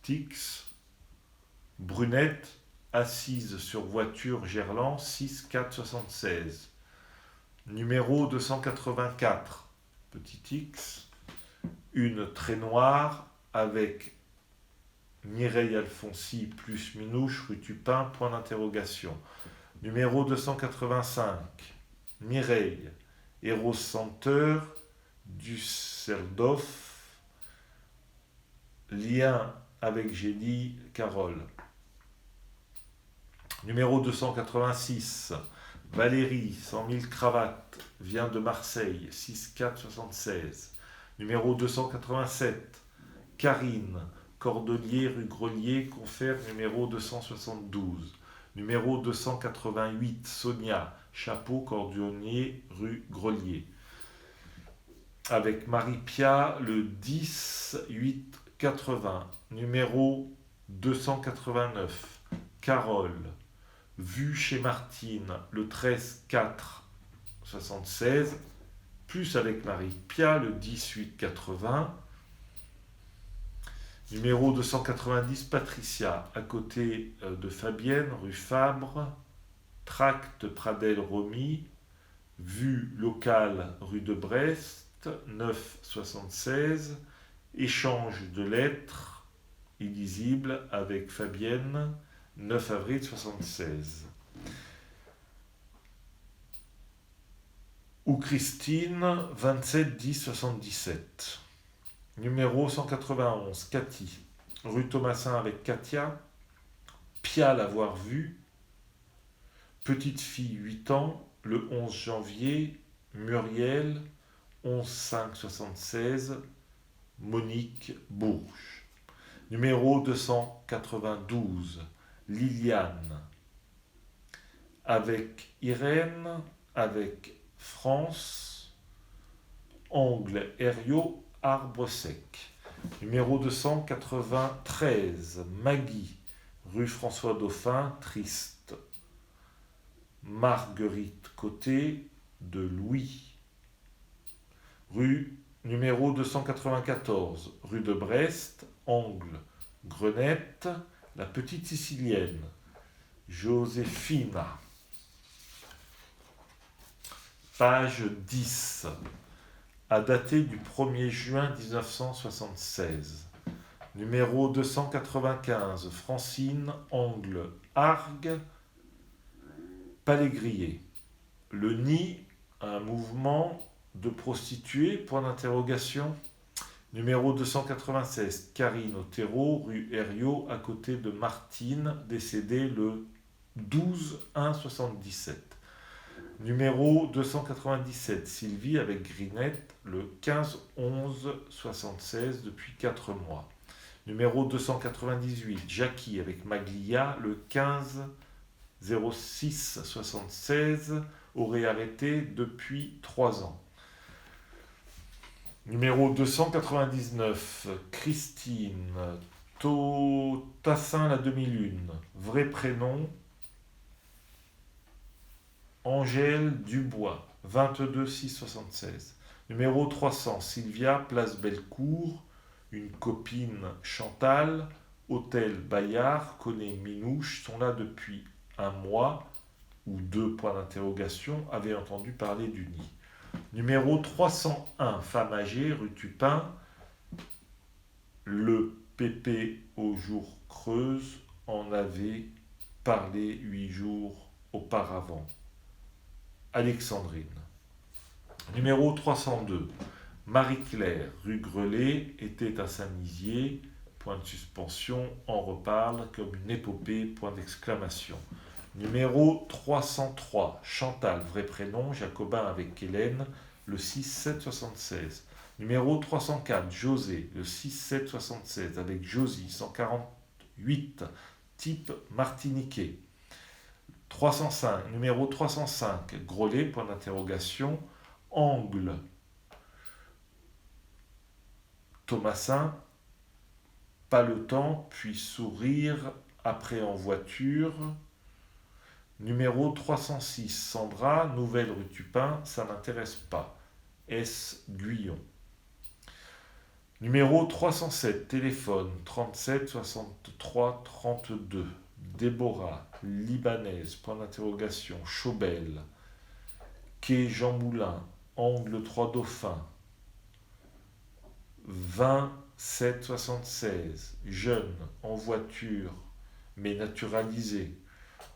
Speaker 1: petit X, brunette, assise sur voiture, Gerland, 6-4-76. Numéro 284, petit x, une très noire avec Mireille Alfonsi plus Minouche, rue Tupin, point d'interrogation. Numéro 285, Mireille, Eros Senteur, Düsseldorf, lien avec Gély, Carole. Numéro 286, Valérie, 100 000 cravates, vient de Marseille, 6 4 76. Numéro 287. Karine, Cordelier, rue Grelier, Confère, numéro 272. Numéro 288. Sonia, Chapeau, Cordonnier, rue Grelier. Avec Marie-Pia, le 10 8 80. Numéro 289. Carole, Vue chez Martine, le 13 4 76. Plus avec Marie-Pia, le 10 8 80. Numéro 290, Patricia, à côté de Fabienne, rue Fabre, tract Pradel-Romy, vue locale, rue de Brest, 9 76, échange de lettres illisibles avec Fabienne, 9 avril 76. Ou Christine, 27 10 77. Numéro 191, Cathy, rue Thomasin avec Katia, Pia l'avoir vue, petite fille 8 ans, le 11 janvier, Muriel, 11 5 76, Monique Bourges. Numéro 292, Liliane, avec Irène, avec France, Angle Herriot, Arbre Sec. Numéro 293, Maggie, rue François Dauphin, Triste. Marguerite Côté de Louis. Numéro 294, rue de Brest, Angle Grenette, la petite Sicilienne. Joséphina. Page 10. À dater du 1er juin 1976. Numéro 295, Francine, Angle, Argue, Palais-Grillé. Le nid, un mouvement de prostituées, point d'interrogation. Numéro 296, Karine Otero, rue Herriot, à côté de Martine, décédée le 12 1 77. Numéro 297, Sylvie avec Grinette, le 15 11 76 depuis 4 mois. Numéro 298, Jackie avec Maglia, le 15 06 76, aurait arrêté depuis 3 ans. Numéro 299, Christine, Tassin la demi-lune, vrai prénom, Angèle Dubois, 22 6 76. Numéro 300, Sylvia, place Bellecour, une copine Chantal, hôtel Bayard, connaît Minouche, sont là depuis un mois ou 2 points d'interrogation, avait entendu parler du nid. Numéro 301, femme âgée, rue Tupin, le pépé aux jours creuses en avait parlé 8 jours auparavant. Alexandrine. Numéro 302, Marie-Claire, rue Grelet, était à Saint-Nizier, point de suspension, on reparle comme une épopée, point d'exclamation. Numéro 303, Chantal, vrai prénom, Jacobin avec Hélène, le 6-7-76. Numéro 304, José, le 6-7-76, avec Josie, 148, type martiniquais. 305, numéro 305, Grolet, point d'interrogation, Angle, Thomasin, pas le temps, puis sourire, après en voiture. Numéro 306, Sandra, nouvelle rue Tupin, ça m'intéresse pas. S. Guyon. Numéro 307, téléphone 37 63 32. Déborah, libanaise, point d'interrogation, Chaubel. Quai Jean Moulin, Angle 3 Dauphins. 27 76. Jeune, en voiture, mais naturalisé.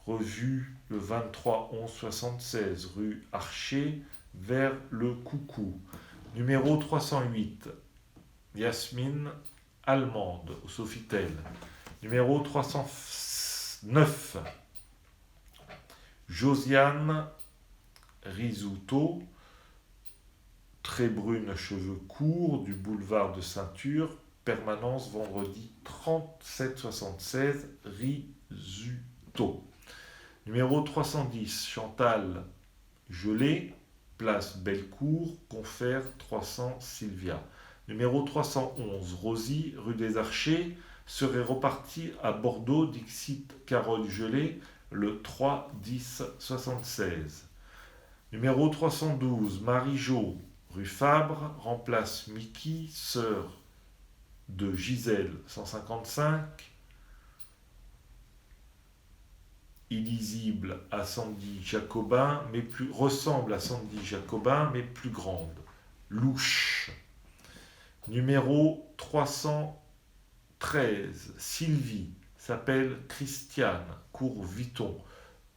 Speaker 1: Revue le 23 11 76, rue Archer, vers le Coucou. Numéro 308, Yasmine, allemande, au Sofitel. Numéro 309, Josiane, Risuto, très brune, cheveux courts, du boulevard de Ceinture, permanence vendredi 3776, Risuto. Numéro 310, Chantal Gelé, place Bellecour, Confère 300 Sylvia. Numéro 311, Rosy, rue des Archers, serait reparti à Bordeaux, Dixit Carole Gelé, le 3-10-76. Numéro 312, Marie-Jo, rue Fabre, remplace Mickey, sœur de Gisèle 155. Illisible à Sandy Jacobin, mais plus ressemble à Sandy Jacobin, mais plus grande. Louche. Numéro 313, Sylvie, s'appelle Christiane, cours Vuitton.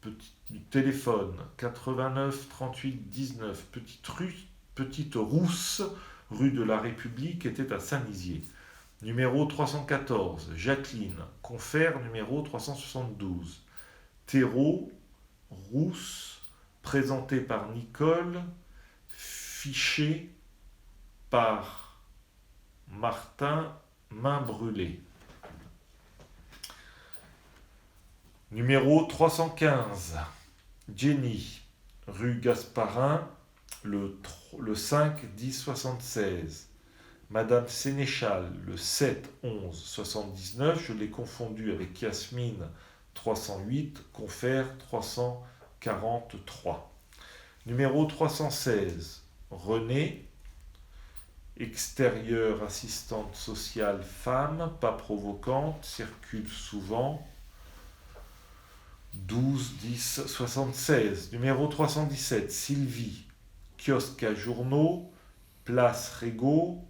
Speaker 1: Petit téléphone 89 38 19, petite Rousse, rue de la République, était à Saint-Nizier. Numéro 314, Jacqueline, Confère, numéro 372. Terreau, Rousse, présenté par Nicole, fiché par Martin, main brûlée. Numéro 315, Jenny, rue Gasparin, le 5-10-76. Madame Sénéchal, le 7-11-79, je l'ai confondu avec Yasmine 308, Confère 343. Numéro 316, René, extérieure assistante sociale femme, pas provocante, circule souvent, 12-10-76. Numéro 317, Sylvie, kiosque à journaux, place Régaud,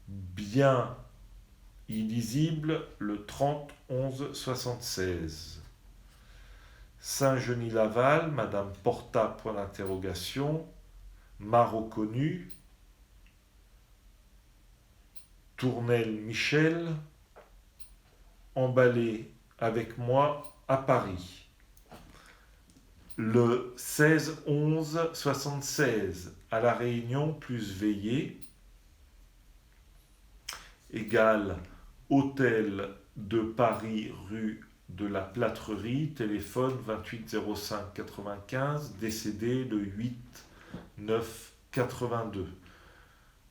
Speaker 1: bien illisible, le 30-11-76. Saint-Genis-Laval, Madame Porta, point d'interrogation, m'a reconnu, Tournelle Michel, emballé avec moi à Paris. Le 16-11-76, à La Réunion, plus veillé, égale Hôtel de Paris, rue de la Plâtrerie, téléphone 28 05 95, décédé le 8-9-82.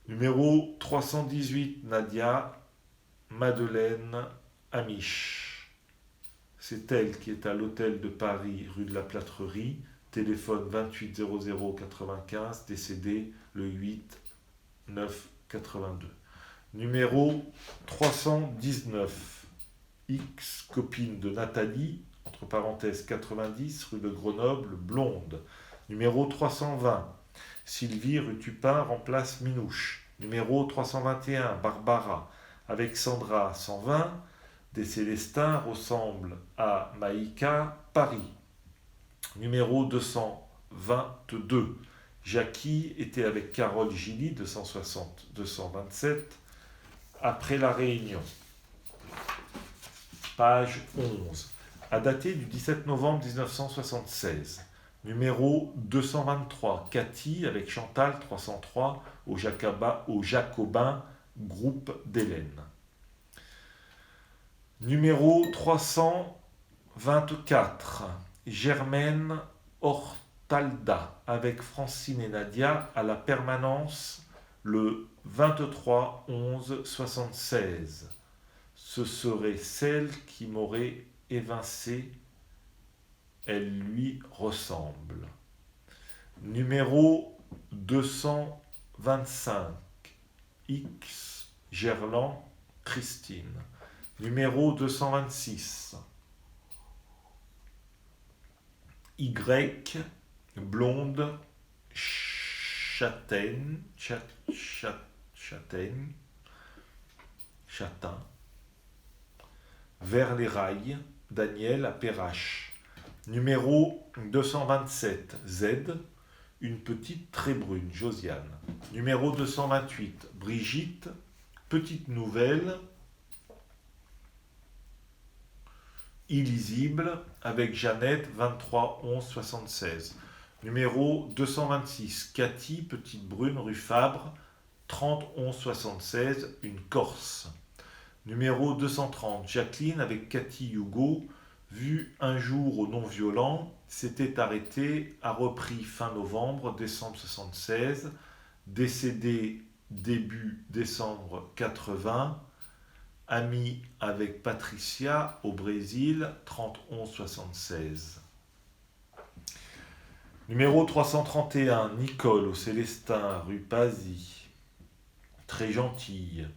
Speaker 1: Numéro 318, Nadia Madeleine Amiche. C'est elle qui est à l'hôtel de Paris, rue de la Plâtrerie, téléphone 28 00 95, décédé le 8-9-82. Numéro 319, X, copine de Nathalie, entre parenthèses 90, rue de Grenoble, blonde. Numéro 320, Sylvie, rue Tupin, remplace Minouche. Numéro 321, Barbara, avec Sandra 120, des Célestins, ressemble à Maïka, Paris. Numéro 222, Jackie était avec Carole Gilly, 260-227, après la Réunion. Page 11, à dater du 17 novembre 1976. Numéro 223, Cathy avec Chantal 303 au Jacobin, groupe d'Hélène. Numéro 324, Germaine Hortalda avec Francine et Nadia à la permanence le 23-11-76. Ce serait celle qui m'aurait évincé. Elle lui ressemble. Numéro 225, X, Gerland, Christine. Numéro 226, Y, blonde, châtain, vers les rails, Daniel à Perrache. Numéro 227, Z, une petite très brune, Josiane. Numéro 228, Brigitte, petite nouvelle, illisible, avec Jeannette, 23 11 76. Numéro 226, Cathy, Petite Brune, rue Fabre, 30 11 76, une Corse. Numéro 230, Jacqueline avec Cathy Hugo, vu un jour au non-violent, s'était arrêtée, a repris fin novembre, décembre 76, décédé début décembre 80, ami avec Patricia au Brésil, 30 11 76. Numéro 331, Nicole au Célestin, rue Pazy, très gentille,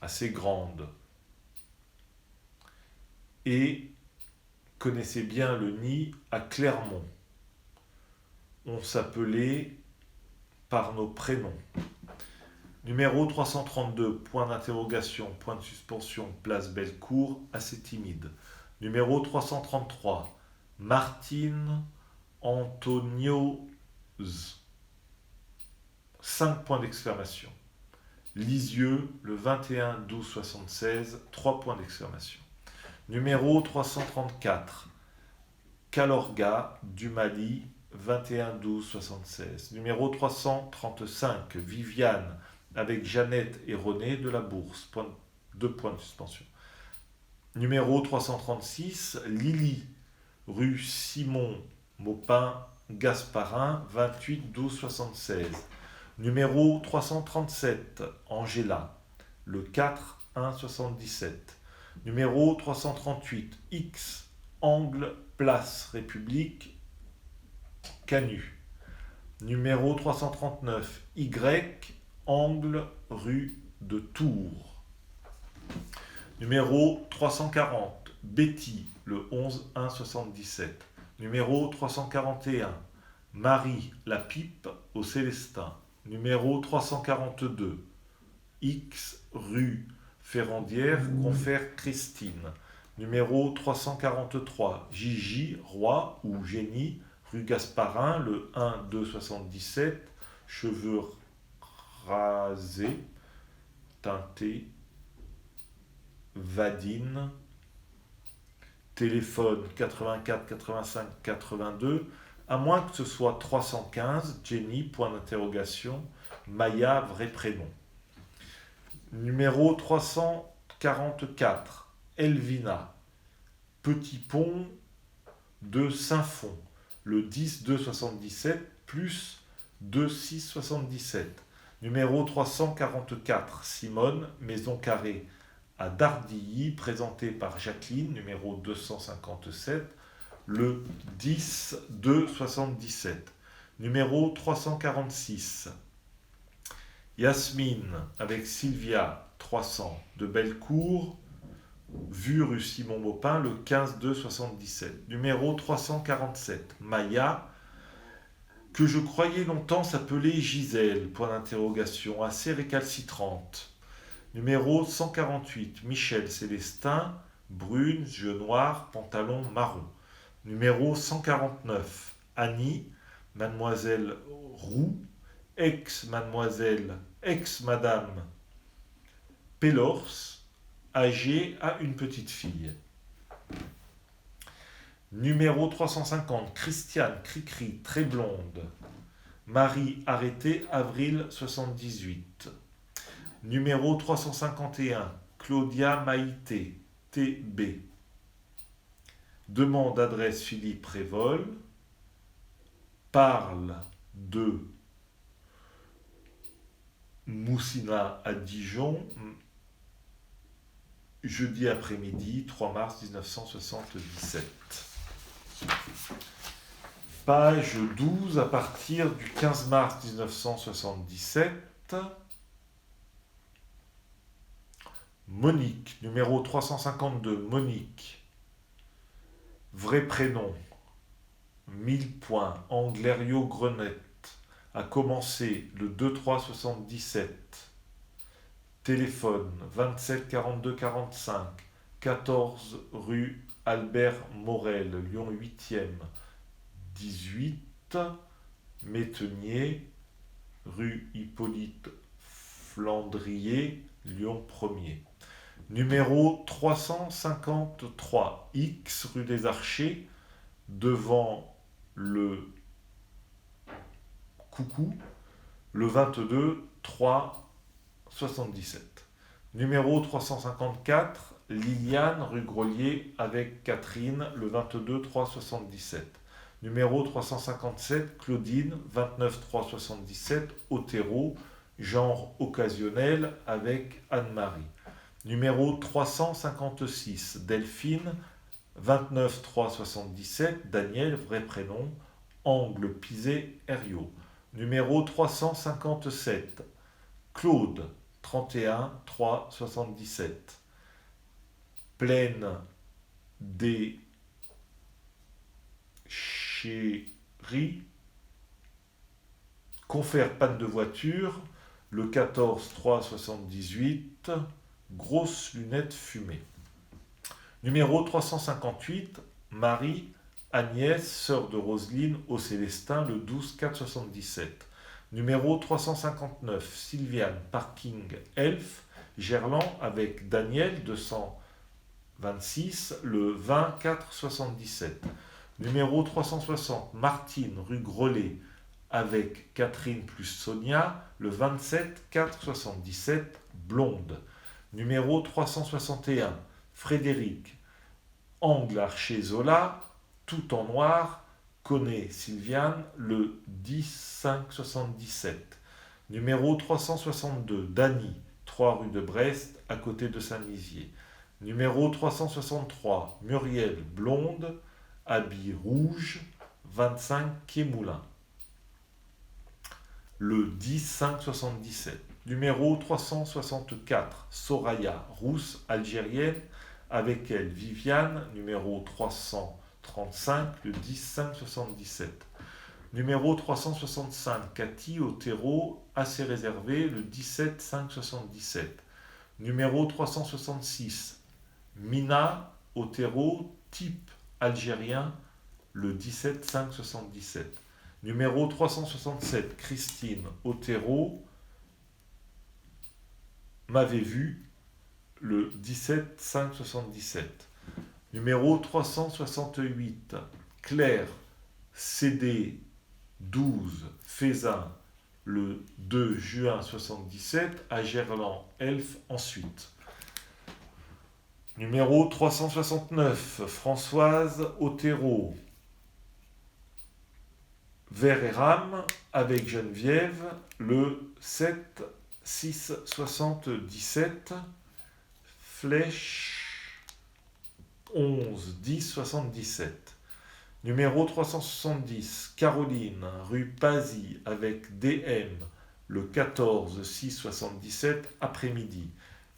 Speaker 1: assez grande, et connaissait bien le nid à Clermont. On s'appelait par nos prénoms. Numéro 332, point d'interrogation, point de suspension, place Bellecour, assez timide. Numéro 333, Martine Antonioz, 5 points d'exclamation. Lisieux, le 21 12 76, 3 points d'exclamation. Numéro 334, Calorga du Mali, 21 12 76. Numéro 335, Viviane avec Jeannette et René de la Bourse, 2 points de suspension. Numéro 336, Lily, rue Simon Maupin, Gasparin, 28 12 76. Numéro 337, Angela, le 4 1 77. Numéro 338, X, Angle, Place République, Canu. Numéro 339, Y, Angle, rue de Tours. Numéro 340, Betty, le 11 1 77. Numéro 341, Marie, la Pipe, au Célestin. Numéro 342, X, rue Ferrandière, confère Christine. Numéro 343, Gigi, Roi ou Génie, rue Gasparin, le 1 2 77, cheveux rasés, teintés, Vadine, téléphone 84 85 82, à moins que ce soit 315, Jenny, point d'interrogation, Maya, vrai prénom. Numéro 344, Elvina, Petit Pont de Saint-Fond, le 10 2 77 plus 2 6 77. Numéro 344, Simone, Maison Carrée à Dardilly, présenté par Jacqueline, numéro 257, le 10 2 77. Numéro 346, Yasmine avec Sylvia, 300, de Bellecour, vue rue Simon Maupin, le 15 2 77. Numéro 347, Maya, que je croyais longtemps s'appeler Gisèle, point d'interrogation, assez récalcitrante. Numéro 148, Michel Célestin, brune, yeux noirs, pantalon marron. Numéro 149, Annie, mademoiselle Roux, ex-mademoiselle, ex-madame Pellors, âgée à une petite fille. Numéro 350, Christiane Cricri, très blonde. Marie arrêtée, avril 78. Numéro 351, Claudia Maïté, TB. Demande adresse Philippe Révol. Parle de Moussina à Dijon, jeudi après-midi, 3 mars 1977. Page 12, à partir du 15 mars 1977. Monique, numéro 352, Monique. Vrai prénom, 1000 points, Anglerio Grenette. A commencé le 2-3-77. Téléphone 27 42 45, 14 rue Albert Morel, Lyon 8e, 18, Métenier, rue Hippolyte Flandrier, Lyon 1er. Numéro 353, X, rue des Archers, devant le Coucou, le 22 3 77. Numéro 354, Liliane, rue Grelier, avec Catherine, le 22 3 77. Numéro 357, Claudine, 29 3 77, Otero, genre occasionnel, avec Anne-Marie. Numéro 356, Delphine, 29 3 77, Daniel, vrai prénom, Angle Pisé, Herriot. Numéro 357, Claude, 31 3 77. Plaine des Chéris, confère panne de voiture, le 14 3 78, grosse lunette fumée. Numéro 358, Marie, Agnès, sœur de Roselyne, au Célestin, le 12 4 77. Numéro 359, Sylviane, parking Elf, Gerland, avec Daniel, 226, le 20 4 77. Numéro 360, Martine, rue Grelet, avec Catherine plus Sonia, le 27 4 77, blonde. Numéro 361, Frédéric, Angle Archer Zola, tout en noir, connaît Sylviane, le 10 5 77. Numéro 362, Dany, 3 rue de Brest, à côté de Saint-Nizier. Numéro 363, Muriel, blonde, habit rouge, 25 quai Moulin. Le 10 5 77. Numéro 364, Soraya, rousse, algérienne, avec elle Viviane, numéro 335, le 10 5 77. Numéro 365, Cathy, Otero, assez réservé, le 17 5 77. Numéro 366, Mina, Otero, type algérien, le 17 5 77. Numéro 367, Christine, Otero, m'avait vu, le 17 5 77. Numéro 368, Claire, CD 12, Fézin, le 2 juin 77, à Gerland, Elf, ensuite. Numéro 369, Françoise, Otero, Vert et Rame, avec Geneviève, le 7 6 77, Flèche 11 10 77. Numéro 370, Caroline, rue Pazy, avec DM, le 14 6 77, après-midi.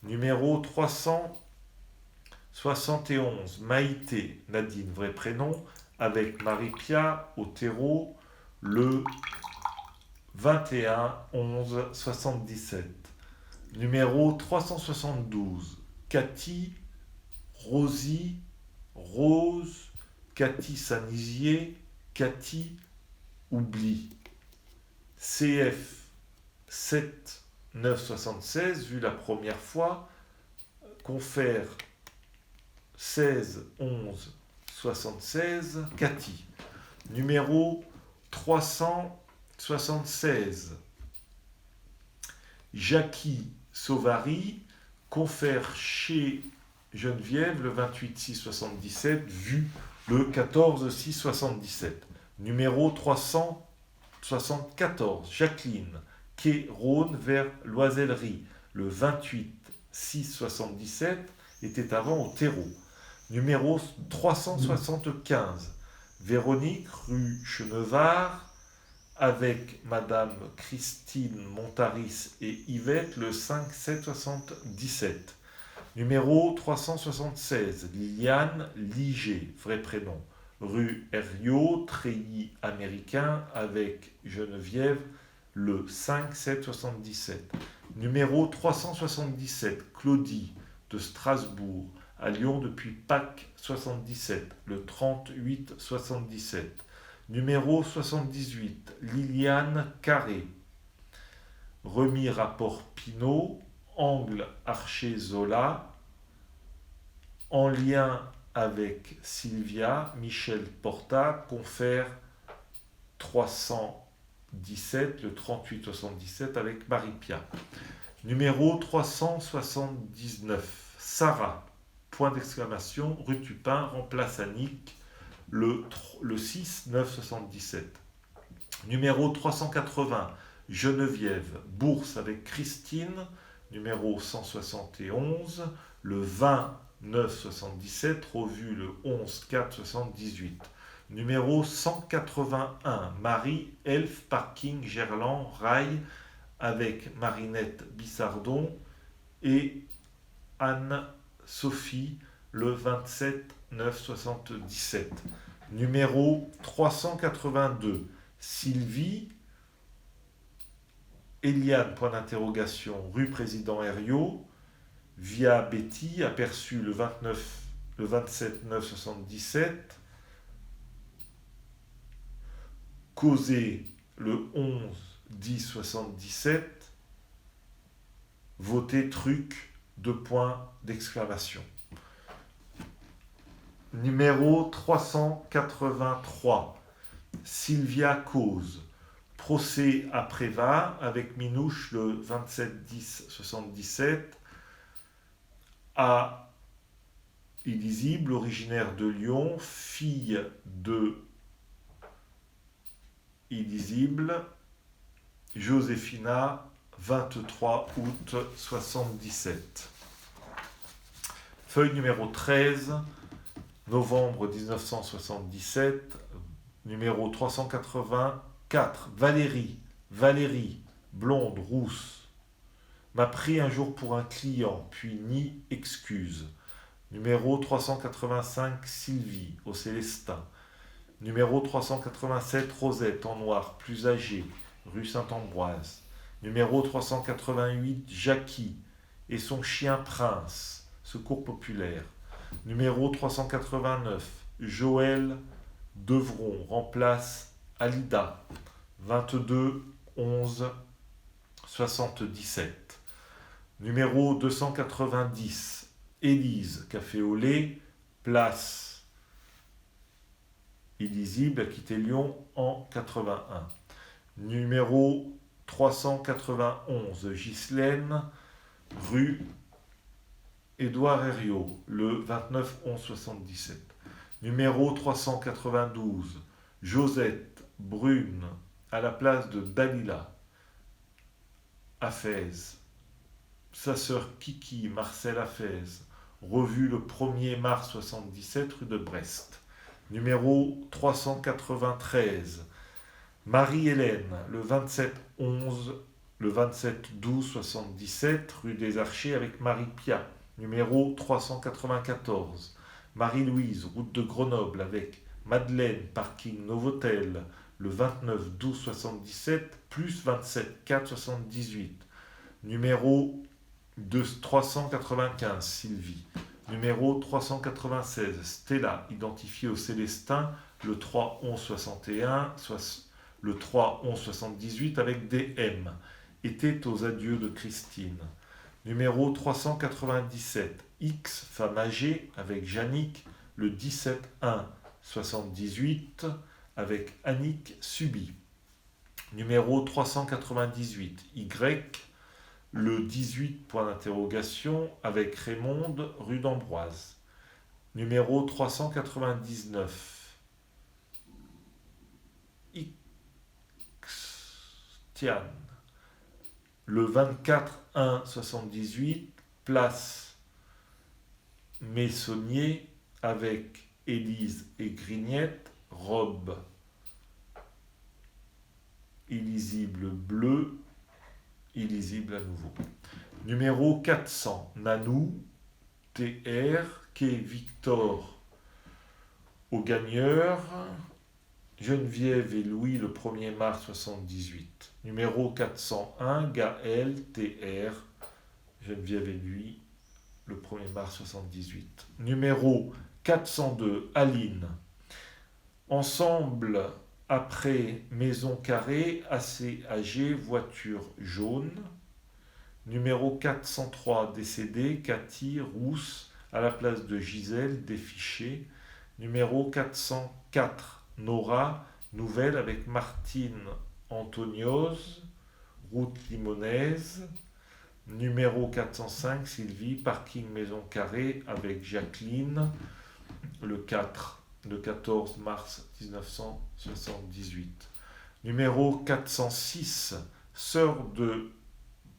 Speaker 1: Numéro 371, Maïté, Nadine, vrai prénom, avec Marie-Pia, Otero, le 21 11 77. Numéro 372, Cathy, Rosie, Rose, Cathy Sanisier, Cathy, oublie. CF 7 9 76, vu la première fois, confère 16 11 76, Cathy. Numéro 376, Jackie Sauvary, confère chez Geneviève le 28 6 77, vu le 14 6 77. Numéro 374, Jacqueline, quai Rhône vers Loisellerie, le 28 6 77, était avant au terreau. Numéro 375, Véronique, rue Chenevard, avec Madame Christine Montaris et Yvette, le 5 7 77. Numéro 376, Liliane Liger, vrai prénom, rue Herriot, treillis américain, avec Geneviève, le 5 7 77. Numéro 377, Claudie, de Strasbourg, à Lyon depuis Pâques 77, le 38 77. Numéro 78, Liliane Carré, remis rapport Pinot, Angle Archer Zola, en lien avec Sylvia, Michel Porta, confère 310 17, le 38-77 avec Marie-Pia. Numéro 379, Sarah, point d'exclamation, rue Tupin, remplace Annick, le 6-9-77. Numéro 380, Geneviève, bourse avec Christine, numéro 171, le 20-9-77, revu le 11-4-78. Numéro 181, Marie, Elf, Parking, Gerland, Rail, avec Marinette Bissardon et Anne-Sophie, le 27-9-77. Numéro 382, Sylvie, Eliane, point d'interrogation, rue Président Herriot, via Betty, aperçu le 27-9-77, causé le 11-10-77, voté truc, 2 points d'exclamation. Numéro 383, Sylvia Cause, procès à Prévat avec Minouche le 27-10-77, à illisible, originaire de Lyon, fille de illisible, Joséphina, 23 août 77. Feuille numéro 13, novembre 1977, numéro 384, Valérie, blonde, rousse, m'a pris un jour pour un client, puis ni excuse. Numéro 385, Sylvie, au Célestin. Numéro 387, Rosette, en noir, plus âgée, rue Saint-Ambroise. Numéro 388, Jackie et son chien Prince, secours populaire. Numéro 389, Joël Devron, remplace Alida, 22-11-77. Numéro 290, Élise, café au lait, place illisible, a quitté Lyon en 81. Numéro 391, Ghislaine, rue Édouard Herriot, le 29-11-77. Numéro 392, Josette Brune, à la place de Dalila, à Fès. Sa sœur Kiki, Marcel à Fès, revue le 1er mars 77, rue de Brest. Numéro 393, Marie-Hélène, le 27-12-77, rue des Archers avec Marie-Pia. Numéro 394, Marie-Louise, route de Grenoble avec Madeleine, parking Novotel, le 29-12-77, plus 27-4-78. Numéro 395, Sylvie. Numéro 396, Stella, identifiée au Célestin, le 3-11-61, le 3-11-78 avec DM, était aux adieux de Christine. Numéro 397, X, femme âgée, avec Jannick, le 17-1-78, avec Annick Subi. Numéro 398, Y, le 18, point d'interrogation, avec Raymonde, rue d'Ambroise. Numéro 399, Tian, le 24-1-78, place Messonnier, avec Élise et Grignette, robe illisible bleu, illisible à nouveau. Numéro 400, Nanou, TR, quai Victor au Gagneur, Geneviève et Louis le 1er mars 78. Numéro 401, Gaël, TR, Geneviève et Louis le 1er mars 78. Numéro 402, Aline, ensemble après maison carrée, assez âgée, voiture jaune. Numéro 403, décédé, Cathy, rousse, à la place de Gisèle, défichée. Numéro 404, Nora, nouvelle avec Martine Antonioz, route Limonaise. Numéro 405, Sylvie, parking Maison Carrée avec Jacqueline, le 14 mars 1978. Numéro 406, sœur de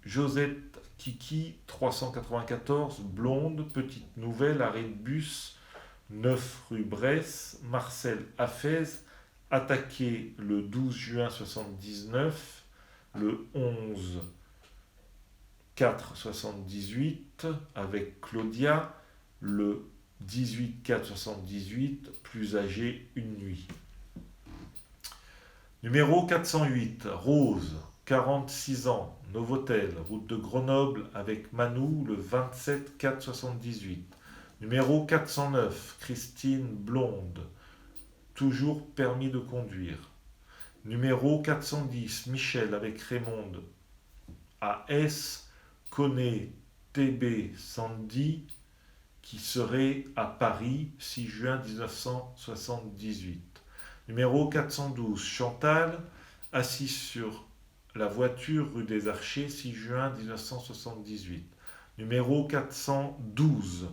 Speaker 1: Josette Kiki, 394, blonde, petite nouvelle, arrêt de bus, 9 rue Bresse, Marcel Hafez, attaqué le 12 juin 79, le 11 4 78 avec Claudia, le 18 4 78, plus âgé, une nuit. Numéro 408, Rose, 46 ans, Novotel, route de Grenoble avec Manou, le 27 4 78. Numéro 409, Christine Blonde, toujours permis de conduire. Numéro 410, Michel avec Raymond, AS, connaît TB Sandy, qui serait à Paris, 6 juin 1978. Numéro 412, Chantal, assise sur la voiture rue des Archers, 6 juin 1978. Numéro 412,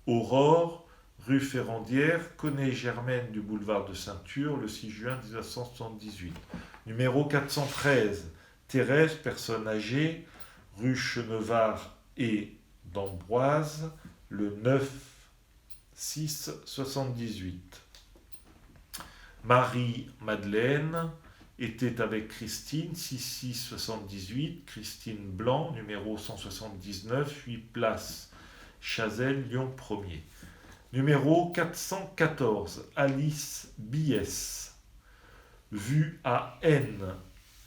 Speaker 1: Aurore, rue Ferrandière, connaît Germaine du boulevard de Ceinture, le 6 juin 1978. Numéro 413, Thérèse, personne âgée, rue Chenevard et d'Ambroise, le 9-6-78. Marie-Madeleine était avec Christine, 6-6-78, Christine Blanc, numéro 179, 8 place Chazelle, Lyon 1er. Numéro 414, Alice Biès, vue à N,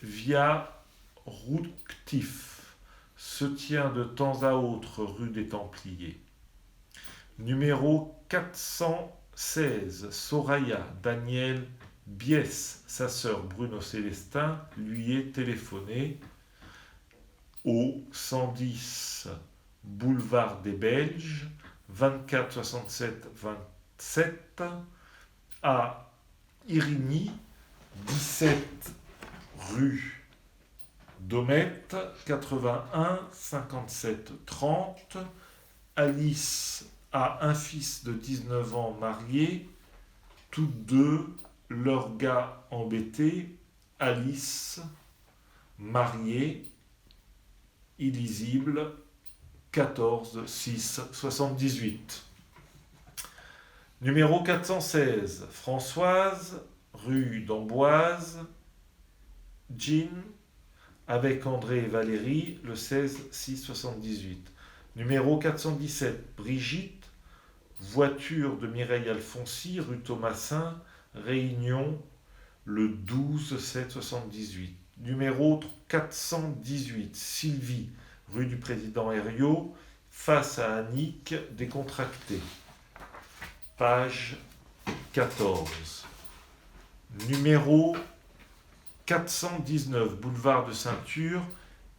Speaker 1: via Rouctif, se tient de temps à autre rue des Templiers. Numéro 416, Soraya Daniel Biès, sa sœur Bruno Célestin, lui est téléphoné au 110 boulevard des Belges, 24 67 27, à Irigny, 17 rue Domette, 81 57 30. Alice a un fils de 19 ans marié, toutes deux, leur gars embêté, Alice, mariée, illisible, 14 6 78. Numéro 416, Françoise, rue d'Amboise, Jean, avec André et Valérie, le 16 6 78. Numéro 417, Brigitte, voiture de Mireille Alfonsi, rue Thomasin, Réunion, le 12 7 78. Numéro 418, Sylvie, rue du Président Herriot, face à Annick, décontractée. Page 14. Numéro 419, boulevard de Ceinture,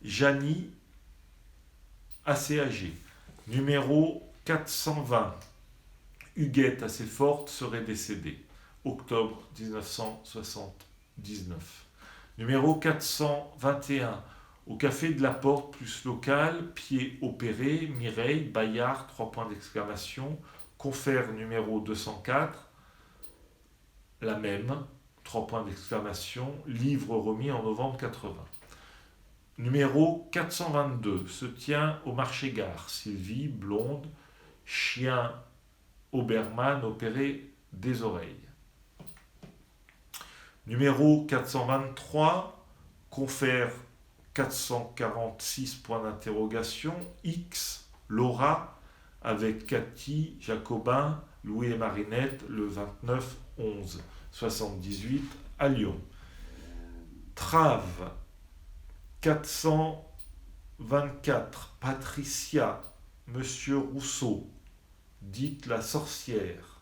Speaker 1: Janie, assez âgée. Numéro 420, Huguette, assez forte, serait décédée. Octobre 1979. Numéro 421, au café de la Porte, plus local, pied opéré, Mireille, Bayard, 3 points d'exclamation, confère numéro 204, la même, 3 points d'exclamation, livre remis en novembre 80. Numéro 422, se tient au marché-gare, Sylvie, blonde, chien Obermann, opéré des oreilles. Numéro 423, confère 446 points d'interrogation, X, Laura, avec Cathy, Jacobin, Louis et Marinette, le 29 11 78 à Lyon. Trave 424, Patricia, Monsieur Rousseau, dite la sorcière,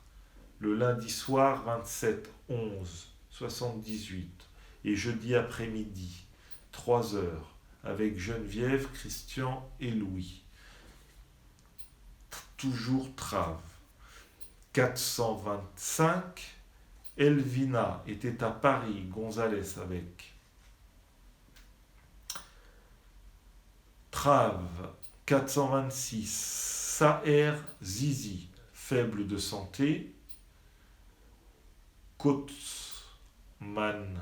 Speaker 1: le lundi soir 27 11 78 et jeudi après-midi 3 heures avec Geneviève, Christian et Louis. Toujours Trave. 425, Elvina était à Paris, Gonzalez avec Trave 426, Saher Zizi, faible de santé. Kotzman.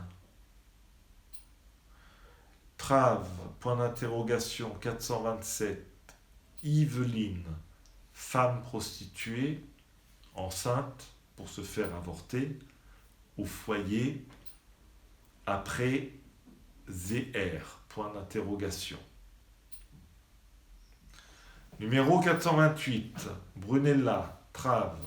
Speaker 1: Trave, point d'interrogation 427, Yveline, femme prostituée, enceinte pour se faire avorter, au foyer, après ZR, point d'interrogation. Numéro 428, Brunella, Trave,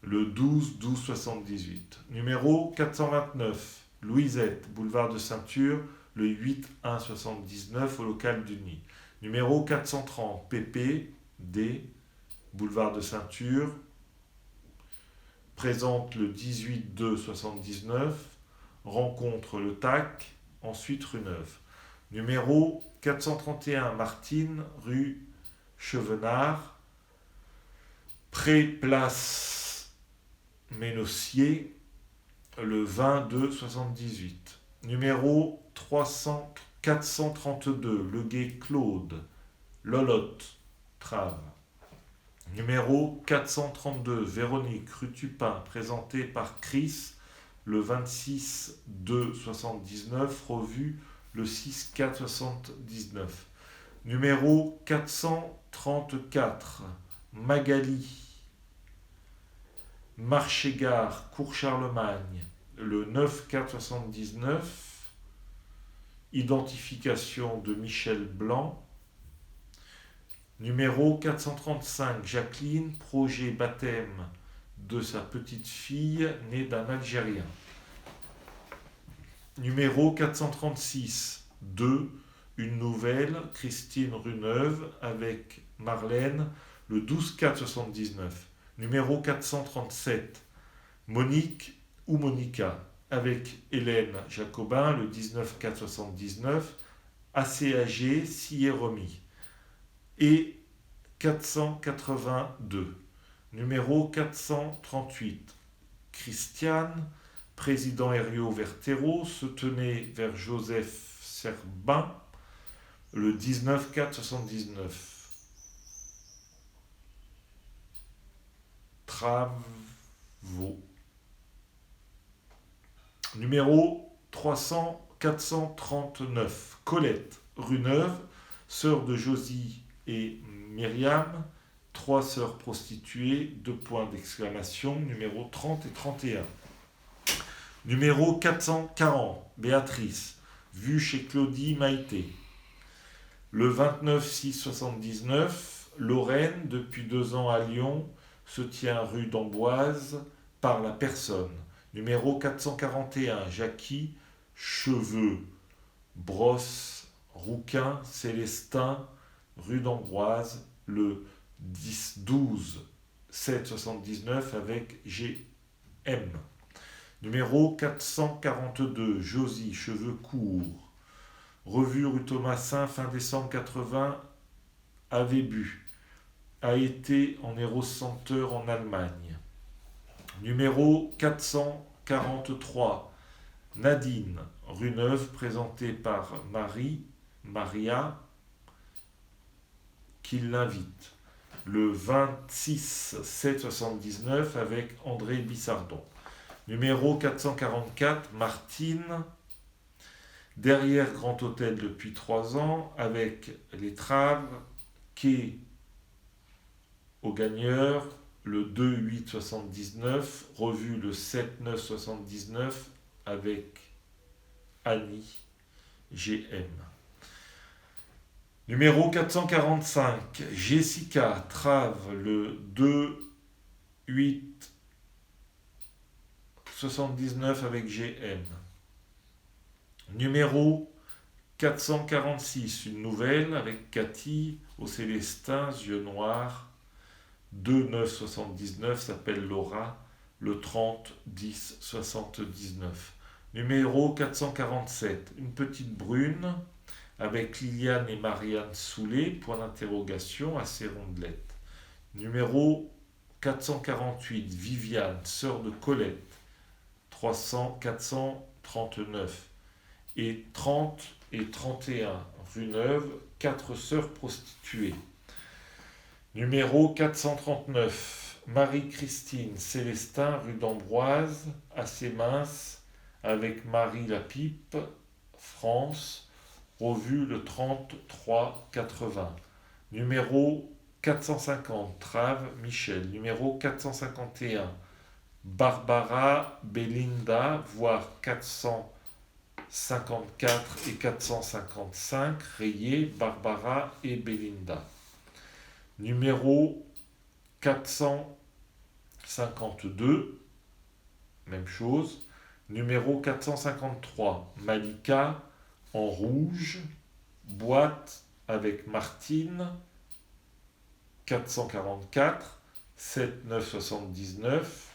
Speaker 1: le 12-12-78. Numéro 429, Louisette, boulevard de Ceinture, le 8-1-79 au local du Nid. Numéro 430, Pépé, D, boulevard de Ceinture, présente le 18-2-79, rencontre le TAC, ensuite rue Neuve. Numéro 431, Martine, rue Chevenard, pré-place Ménossier, le 22-78. Numéro 432, Le Guet Claude, Lolotte, Trave. Numéro 432, Véronique, rue Tupin, présentée par Chris, le 26-2-79, revue le 6-4-79. Numéro 434, Magali, Marchégare, Cours Charlemagne, le 9-4-79. Identification de Michel Blanc. Numéro 435, Jacqueline, projet baptême de sa petite fille née d'un Algérien. Numéro 436, 2, une nouvelle, Christine Runeuve avec Marlène, le 12-4-79. Numéro 437, Monique ou Monica, avec Hélène Jacobin, le 19-4-79, ACAG, Sierromi. Et 482, numéro 438, Christiane, président Herriot vers Terreau, se tenait vers Joseph Serbin, le 19-4-79. Travaux. Numéro 439, Colette, rue Neuve, sœur de Josie et Myriam, 3 sœurs prostituées, 2 points d'exclamation, numéro 30 et 31. Numéro 440, Béatrice, vue chez Claudie Maïté. Le 29-6-79, Lorraine, depuis 2 ans à Lyon, se tient rue d'Amboise par la personne. Numéro 441, Jackie, cheveux, brosse, rouquin, Célestin, rue d'Amboise, le 10-12-7-79 avec GM. Numéro 442, Josie, cheveux courts, revue rue Thomasin, fin décembre 80, à Vébu, a été en Eros Center en Allemagne. Numéro 443, Nadine, rue Neuve, présentée par Maria, qui l'invite. Le 26-7-79 avec André Bissardon. Numéro 444, Martine, derrière Grand Hôtel depuis 3 ans, avec les Traves, quai au Gagneur, le 2-8-79, revue le 7-9-79 avec Annie, GM. Numéro 445, Jessica, Trave, le 2-8-79 avec GM. Numéro 446, une nouvelle avec Cathy, au Célestin, yeux noirs, 2-9-79, s'appelle Laura, le 30-10-79. Numéro 447, une petite brune, avec Liliane et Marianne Soulet, point d'interrogation, assez rondelette. Numéro 448, Viviane, sœur de Colette, 439. Et 30, et 31 rue Neuve, 4 sœurs prostituées. Numéro 439, Marie-Christine Célestin, rue d'Ambroise, assez mince, avec Marie la Pipe, France, revue le 33-80. Numéro 450, Trave, Michel. Numéro 451, Barbara Belinda, voire 454 et 455, rayés Barbara et Belinda. Numéro 452, même chose. Numéro 453, Malika, en rouge, boîte avec Martine, 444, 7979,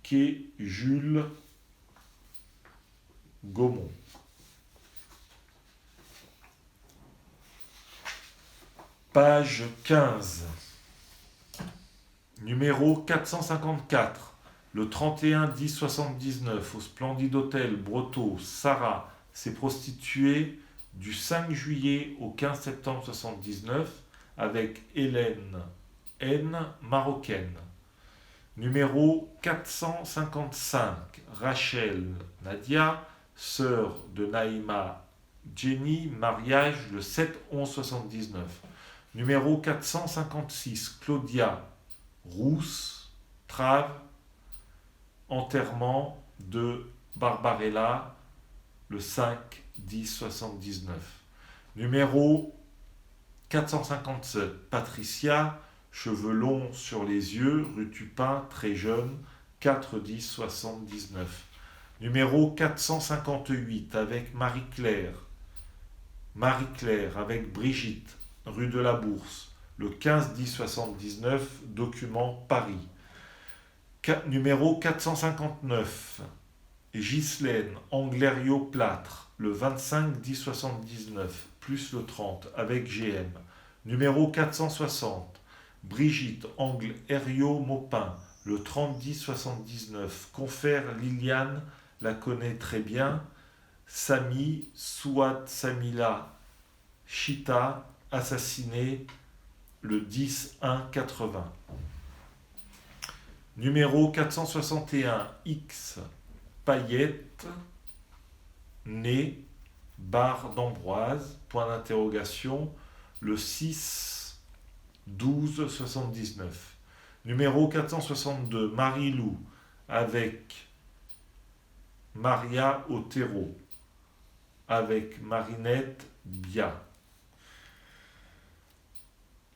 Speaker 1: quai Jules Gaumont. Page 15. Numéro 454, le 31-10-79, au Splendide Hôtel Brotteau, Sarah s'est prostituée du 5 juillet au 15 septembre 79 avec Hélène N, marocaine. Numéro 455, Rachel Nadia, sœur de Naïma Jenny, mariage le 7-11-79. Numéro 456, Claudia Rousse, Trave, enterrement de Barbarella le 5-10-79. Numéro 457, Patricia, cheveux longs sur les yeux, rue Tupin, très jeune, 4-10-79. Numéro 458, avec Marie-Claire. Marie-Claire, avec Brigitte, rue de la Bourse, le 15-10-79, document Paris. Numéro 459, Ghislaine Anglerio-Plâtre, le 25-10-79, plus le 30, avec GM. Numéro 460, Brigitte Angle-Herriot-Maupin, le 30-10-79, confère Liliane, la connaît très bien. Sami, Souad Samila, Chita, assassiné le 10-1-80. Numéro 461, X, Paillette, né, barre d'Ambroise, point d'interrogation, le 6-12-79. Numéro 462, Marie-Lou, avec Maria Otero, avec Marinette Bia.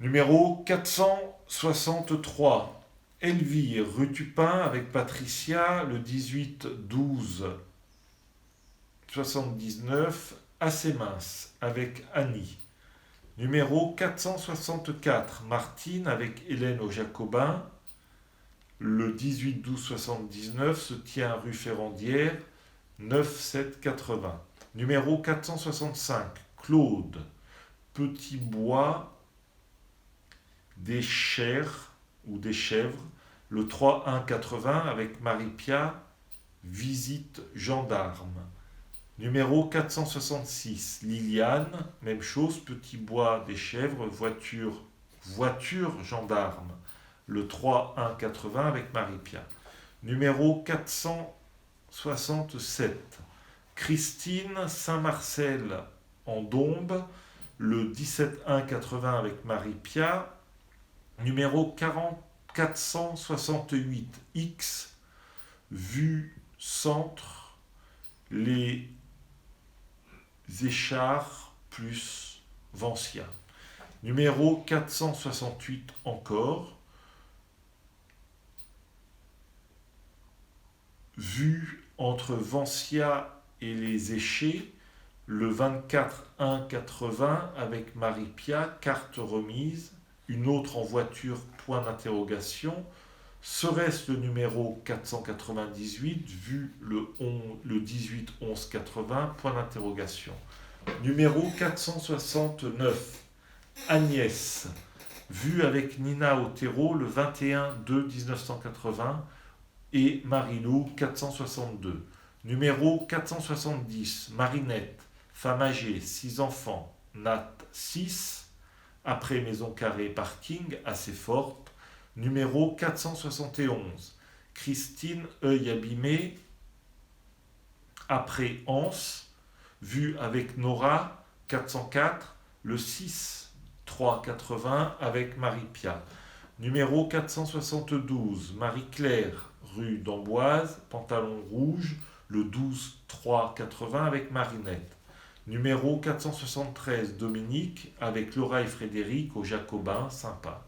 Speaker 1: Numéro 463, Elvire, rue Tupin, avec Patricia, le 18-12-79, assez mince, avec Annie. Numéro 464, Martine, avec Hélène au Jacobin, le 18-12-79, se tient rue Ferrandière, 9-7-80. Numéro 465, Claude, Petit Bois, des Chères ou des Chèvres, le 3-1-80 avec Marie-Pia, visite gendarme. Numéro 466, Liliane, même chose, Petit Bois des Chèvres, voiture gendarme, le 3-1-80 avec Marie-Pia. Numéro 467, Christine Saint-Marcel en Dombes, le 17-1-80 avec Marie-Pia. Numéro 468, X, vue centre, les Échards plus Vancia. Numéro 468 encore, vue entre Vancia et les Échets, le 24-1-80 avec Marie-Pia, carte remise. Une autre en voiture, point d'interrogation. Serait-ce le numéro 498, vu le 18-11-80, point d'interrogation. Numéro 469, Agnès, vue avec Nina Otero le 21-2-1980 et Marilou 462. Numéro 470, Marinette, femme âgée, 6 enfants, Nat 6, après Maison Carrée Parking, assez forte, numéro 471. Christine, œil abîmé, après Anse, vue avec Nora, 404, le 6, 380 avec Marie-Pia. Numéro 472, Marie-Claire, rue d'Amboise, pantalon rouge, le 12, 380 avec Marinette. Numéro 473, Dominique, avec Laura et Frédéric au Jacobin, sympa.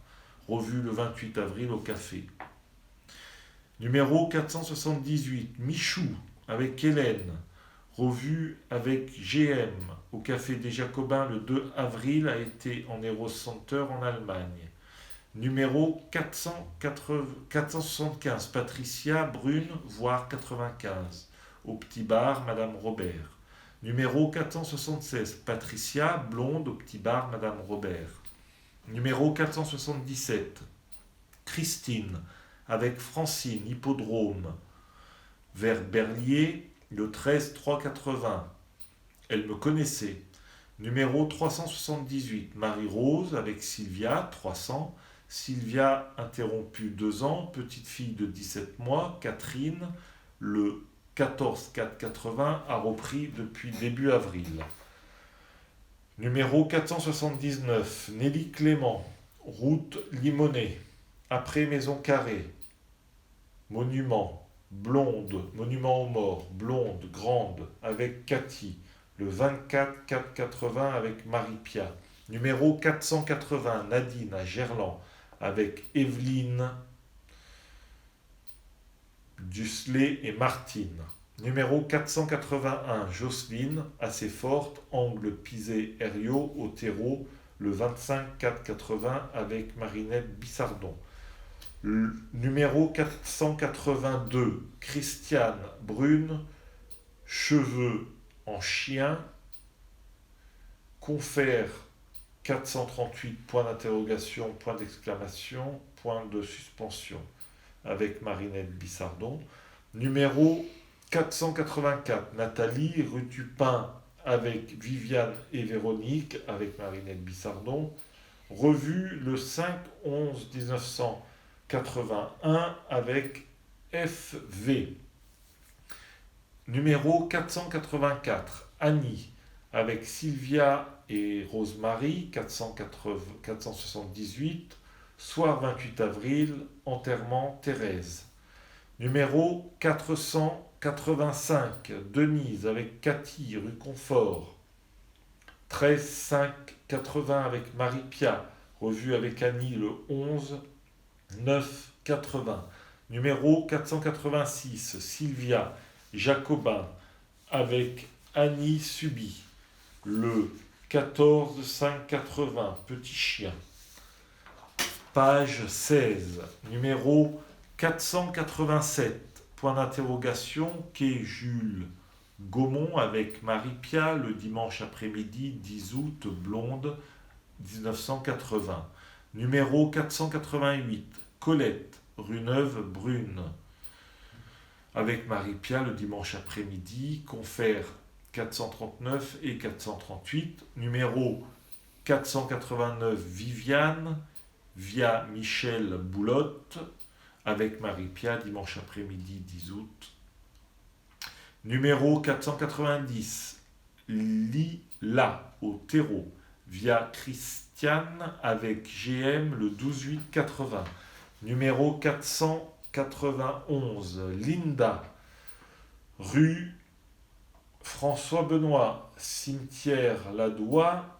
Speaker 1: Revue le 28 avril au café. Numéro 478, Michou, avec Hélène. Revue avec GM au Café des Jacobins le 2 avril, a été en Eros Center en Allemagne. Numéro 475, Patricia, brune, voire 95, au Petit Bar, Madame Robert. Numéro 476, Patricia, blonde, au Petit Bar, Madame Robert. Numéro 477, Christine, avec Francine, hippodrome, vers Berlier, le 13 380. Elle me connaissait. Numéro 378, Marie-Rose, avec Sylvia, 300. Sylvia, interrompue 2 ans, petite fille de 17 mois. Catherine, le 14 480, a repris depuis début avril. Numéro 479, Nelly Clément, route Limonée, après Maison Carrée. Monument, blonde, monument aux morts, blonde, grande, avec Cathy, le 24 480 avec Marie-Pia. Numéro 480, Nadine à Gerland, avec Evelyne, Dusley et Martine. Numéro 481, Jocelyne, assez forte, angle Pisé-Herriot au terreau, le 25 480 avec Marinette Bissardon. Numéro 482, Christiane, brune, cheveux en chien, confère 438, point d'interrogation, point d'exclamation, point de suspension, avec Marinette Bissardon. Numéro 484, Nathalie, rue du Pin, avec Viviane et Véronique, avec Marinette Bissardon. Revue le 5-11-1981 avec FV. Numéro 484, Annie, avec Sylvia et Rosemary, 478, soir 28 avril, enterrement Thérèse. Numéro 485, Denise, avec Cathy, rue Confort, 13-5-80 avec Marie-Pia, revue avec Annie le 11-9-80. Numéro 486, Sylvia, Jacobin, avec Annie Subi, le 14-5-80, Petit Chien. Page 16, numéro 487, point d'interrogation, quai Jules Gaumont avec Marie-Pia, le dimanche après-midi 10 août, blonde, 1980. Numéro 488, Colette, rue Neuve, brune, avec Marie-Pia, le dimanche après-midi, confère 439 et 438. Numéro 489, Viviane, via Michel Boulotte, avec Marie-Pia, dimanche après-midi 10 août. Numéro 490, Lila au terreau, via Christiane avec GM le 12-8-80. Numéro 491, Linda, rue François Benoît, cimetière Ladois,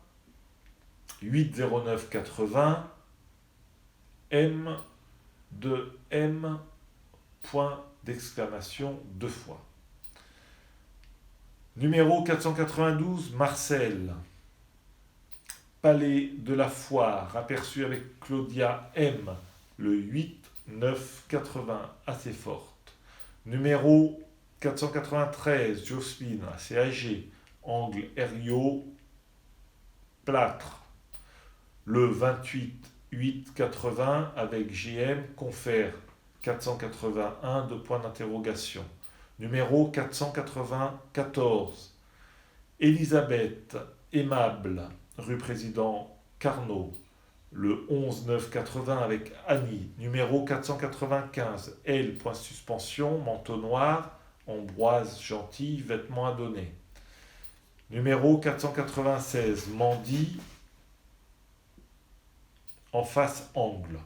Speaker 1: 809-80, M de M, point d'exclamation 2 fois. Numéro 492, Marcel, Palais de la Foire, aperçu avec Claudia M, le 8-9-80, assez forte. Numéro 493, Jocelyne, assez âgée, angle Herriot, plâtre, le 28-8-80 avec GM, confère 481, 2 points d'interrogation. Numéro 494, Elisabeth Aimable, rue Président Carnot, le 11 9 80 avec Annie. Numéro 495, L, point suspension, manteau noir, Ambroise Gentil, vêtements à donner. Numéro 496, Mandy, en face angle.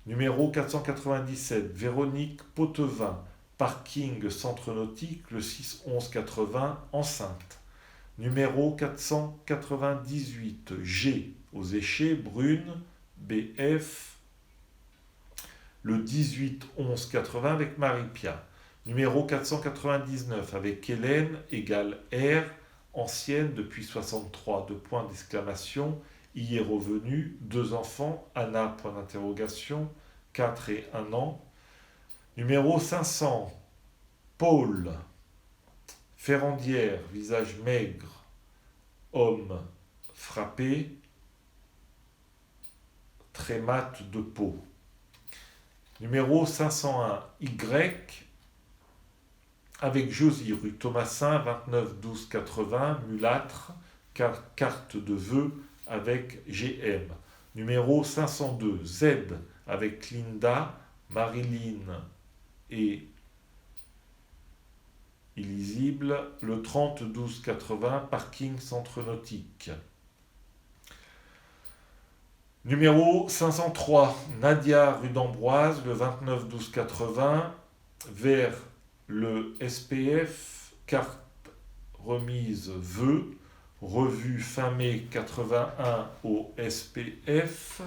Speaker 1: Numéro 497, Véronique Pottevin, parking Centre Nautique, le 6-11-80, enceinte. Numéro 498, G, aux Échets, Brune, BF, le 18-11-80 avec Marie-Pia. Numéro 499 avec Hélène, égale R, ancienne depuis 63, deux points d'exclamation, y est revenu, 2 enfants, Anna, point d'interrogation, 4 et 1 an. Numéro 500, Paul, Ferrandière, visage maigre, homme frappé, très mat de peau. Numéro 501, Y, avec Josie, rue Thomasin, 29 12 80, mulâtre, carte de vœux avec GM. Numéro 502, Z, avec Linda, Marilyn et illisible, le 30 12 80, parking Centre Nautique. Numéro 503, Nadia, rue d'Ambroise, le 29 12 80, vers le SPF, carte remise vœux, revue fin mai 81 au SPF,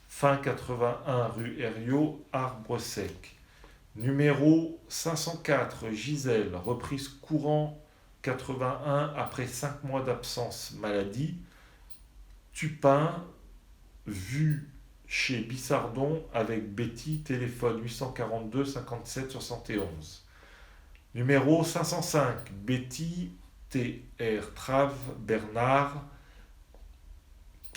Speaker 1: fin 81 rue Herriot, Arbre Sec. Numéro 504, Gisèle, reprise courant 81 après 5 mois d'absence maladie, Tupin, vu chez Bissardon avec Betty, téléphone 842 57 71. Numéro 505, Betty, TR Trave, Bernard,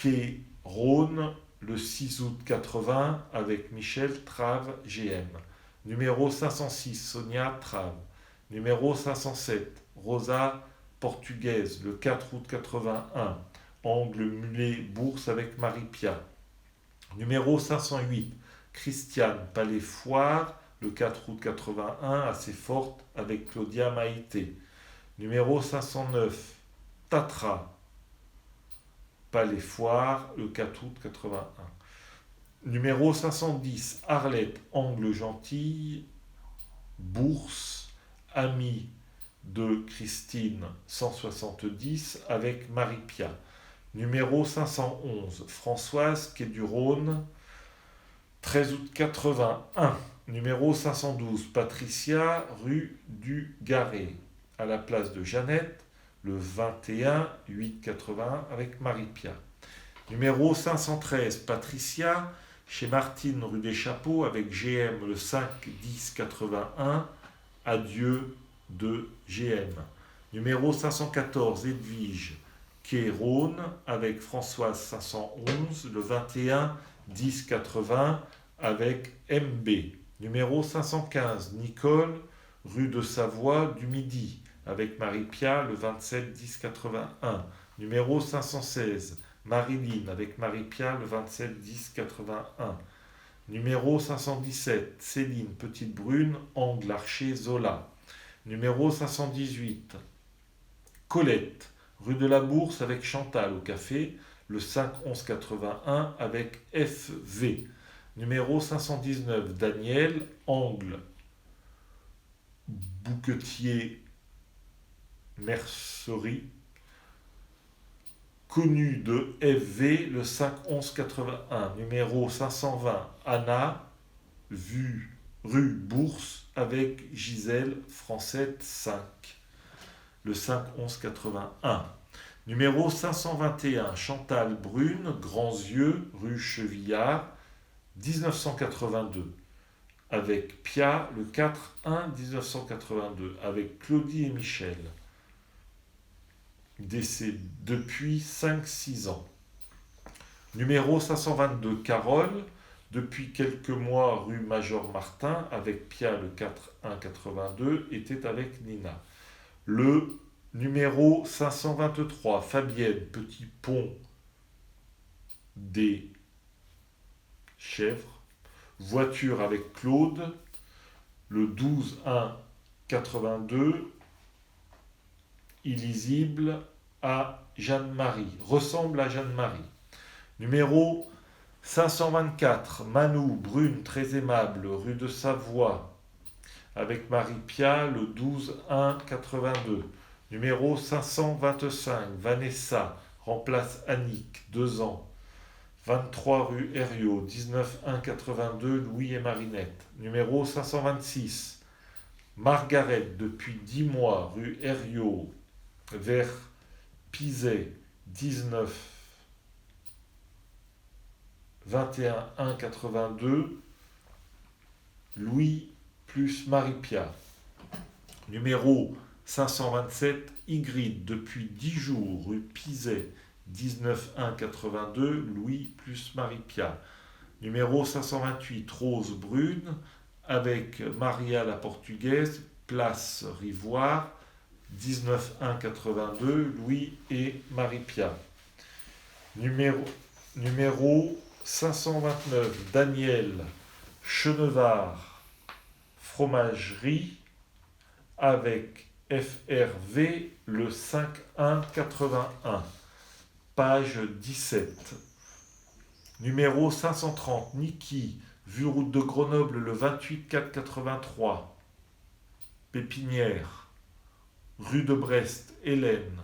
Speaker 1: quai Rhône, le 6 août 80 avec Michel, Trave, GM. Numéro 506, Sonia, Trave. Numéro 507, Rosa, Portugaise, le 4 août 81, Angle Mulet, Bourse avec Marie-Pia. Numéro 508, Christiane, Palais Foire, le 4 août 81, assez forte avec Claudia Maïté. Numéro 509, Tatra, Palais Foire, le 4 août 81. Numéro 510, Arlette, Angle Gentille, Bourse, amie de Christine, 170, avec Marie-Pia. Numéro 511, Françoise, quai du Rhône, 13 août 81. Numéro 512, Patricia, rue du Garret, à la place de Jeannette, le 21 8 81 avec Marie-Pia. Numéro 513, Patricia, chez Martine, rue des Chapeaux, avec GM, le 5 10 81, adieu de GM. Numéro 514, Edwige, quai Rhône, avec Françoise 511, le 21 10 80 avec MB. Numéro 515, Nicole, rue de Savoie du Midi, avec Marie-Pia, le 27 10 81. Numéro 516, Marilyn, avec Marie-Pia, le 27 10 81. Numéro 517, Céline, Petite Brune, Angle Archer, Zola. Numéro 518, Colette, rue de la Bourse avec Chantal au café, le 5 11 81 avec FV. Numéro 519, Daniel, Angle Bouquetier, Mercerie, connu de FV, le 5 11 81. Numéro 520, Anna, rue Bourse avec Gisèle, Francette 5, le 5 11 81. Numéro 521, Chantal Brune, Grands Yeux, rue Chevillard, 1982, avec Pia, le 4 1 1982, avec Claudie et Michel, décédés depuis 5-6 ans. Numéro 522, Carole, depuis quelques mois rue Major Martin, avec Pia, le 4 1 82, était avec Nina. Le Numéro 523, Fabienne, Petit Pont des Chèvres. Voiture avec Claude, le 12-1-82, illisible à Jeanne-Marie, ressemble à Jeanne-Marie. Numéro 524, Manou, brune, très aimable, rue de Savoie, avec Marie-Pia, le 12-1-82. Numéro 525, Vanessa, remplace Annick, 2 ans, 23 rue Herriot, 19-1-82, Louis et Marinette. Numéro 526, Margaret, depuis 10 mois, rue Herriot, vers Pizet, 19 21-1-82, Louis plus Marie-Pia. Numéro 527, Ygritte, depuis 10 jours, rue Pizet, 19-1-82, Louis plus Marie-Pia. Numéro 528, Rose Brune, avec Maria la Portugaise, place Rivoire, 19-1-82, Louis et Marie-Pia. Numéro 529, Daniel Chenevard, fromagerie, avec FRV, le 5-1-81, page 17. Numéro 530, Niki, vue route de Grenoble, le 28-4-83, Pépinière, rue de Brest, Hélène.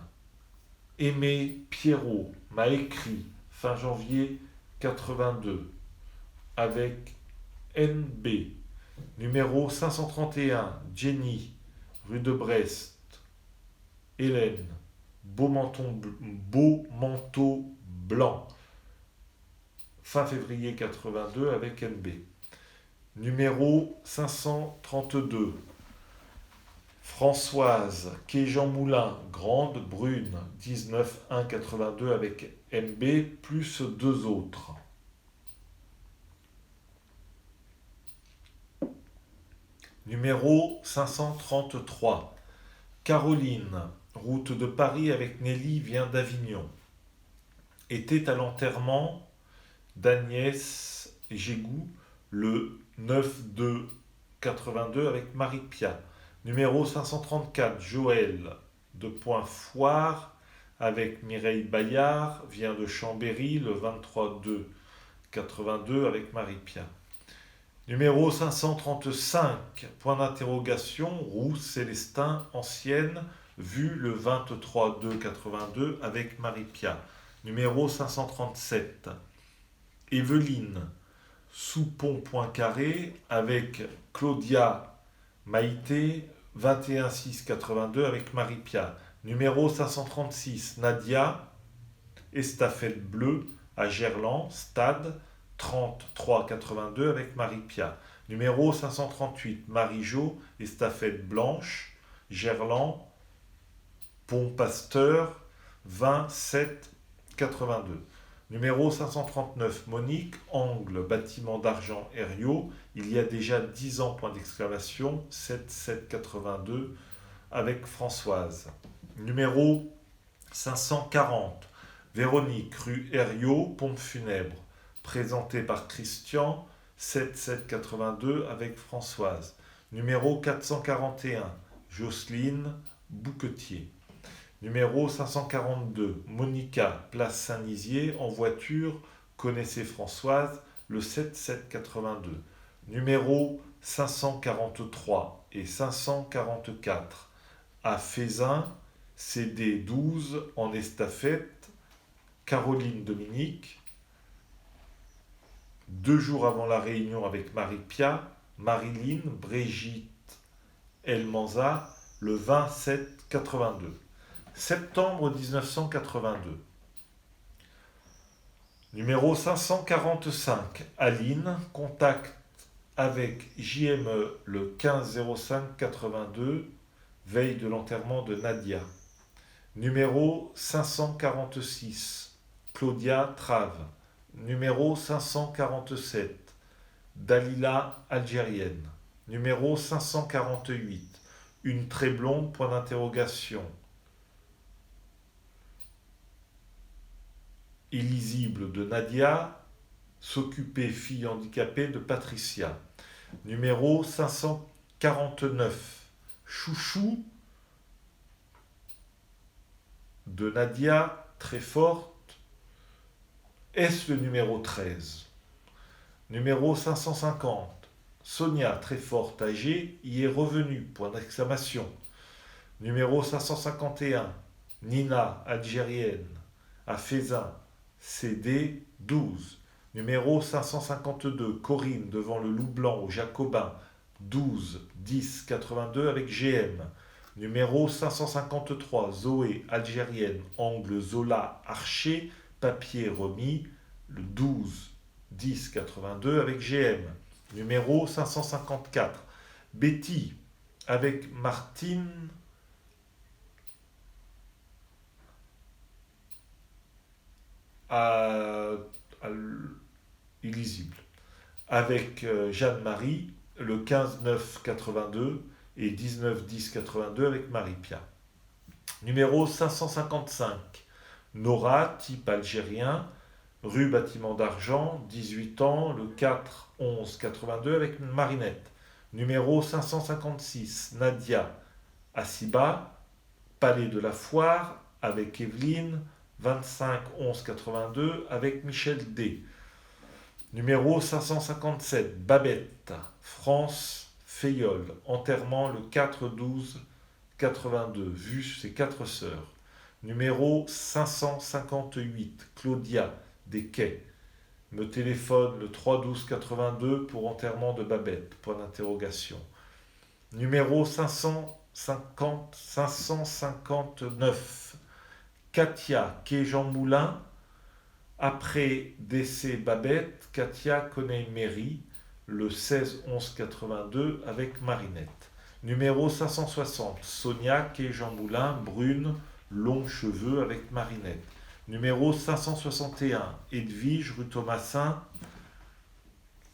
Speaker 1: Aimé Pierrot m'a écrit fin janvier 82 avec NB. Numéro 531, Jenny, rue de Brest, Hélène. Beau manteau blanc. Fin février 82 avec NB. Numéro 532, Françoise, quai Jean Moulin, grande, brune, 19-1-82 avec MB, plus 2 autres. Numéro 533, Caroline, route de Paris avec Nelly, vient d'Avignon. Était à l'enterrement d'Agnès Gégou, le 9-2-82 avec Marie-Pia. Numéro 534, Joël de Point-Foire avec Mireille Bayard, vient de Chambéry, le 23-2-82 avec Marie-Pia. Numéro 535, point d'interrogation, Rousse Célestin, ancienne, vue le 23-2-82 avec Marie-Pia. Numéro 537, Evelyne, Soupon Poincaré avec Claudia Maïté, 21-6-82 avec Marie-Pia. Numéro 536, Nadia, Estafette Bleue à Gerland, Stade, 33-82 avec Marie-Pia. Numéro 538, Marie-Jo, Estafette Blanche, Gerland, Pont Pasteur, 27-82. Numéro 539, Monique, Angle, bâtiment d'argent Herriot, il y a déjà 10 ans, point d'exclamation, 7-7-82 avec Françoise. Numéro 540, Véronique, rue Herriot, pompe funèbre, présenté par Christian, 7-7-82 avec Françoise. Numéro 441, Jocelyne, Bouquetier. Numéro 542, Monica, place Saint-Nizier, en voiture, connaissez Françoise, le 7-7-82. Numéro 543 et 544, à Fézin, CD 12, en estafette, Caroline Dominique. 2 jours avant la réunion avec Marie-Pia, Marilyn, Brigitte, Elmanza, le 27-82. Septembre 1982. Numéro 545, Aline, contact avec JME le 15-05-82, veille de l'enterrement de Nadia. Numéro 546, Claudia Trave. Numéro 547, Dalila algérienne. Numéro 548, une très blonde, point d'interrogation. illisible de Nadia, s'occuper fille handicapée de Patricia. Numéro 549, chouchou de Nadia, très forte. Est-ce le numéro 13? Numéro 550, Sonia, très forte, âgée, y est revenue, point d'exclamation. Numéro 551, Nina, algérienne, à Fézin, CD 12. Numéro 552, Corinne, devant le Loup Blanc au Jacobin, 12 10 82 avec GM. Numéro 553, Zoé, algérienne, angle Zola, Archer, papier remis, le 12 10 82 avec GM. Numéro 554, Betty, avec Martine, illisible. Avec Jeanne-Marie, le 15 9 82 et 19 10 82 avec Marie-Pia. Numéro 555, Nora, type algérien, rue Bâtiment d'Argent, 18 ans, le 4 11 82 avec Marinette. Numéro 556, Nadia, Assiba, Palais de la Foire, avec Evelyne, 25 11 82 avec Michel D. Numéro 557, Babette, France, Fayol, enterrement le 4 12 82, vu ses 4 sœurs. Numéro 558, Claudia, des Quais, me téléphone le 3 12 82 pour enterrement de Babette, point d'interrogation. Numéro 559, Katia, quai Jean Moulin, après décès Babette, Katia connaît mairie, le 16 11 82 avec Marinette. Numéro 560, Sonia, quai Jean Moulin, brune, longs cheveux avec Marinette. Numéro 561, Edwige, rue Thomasin,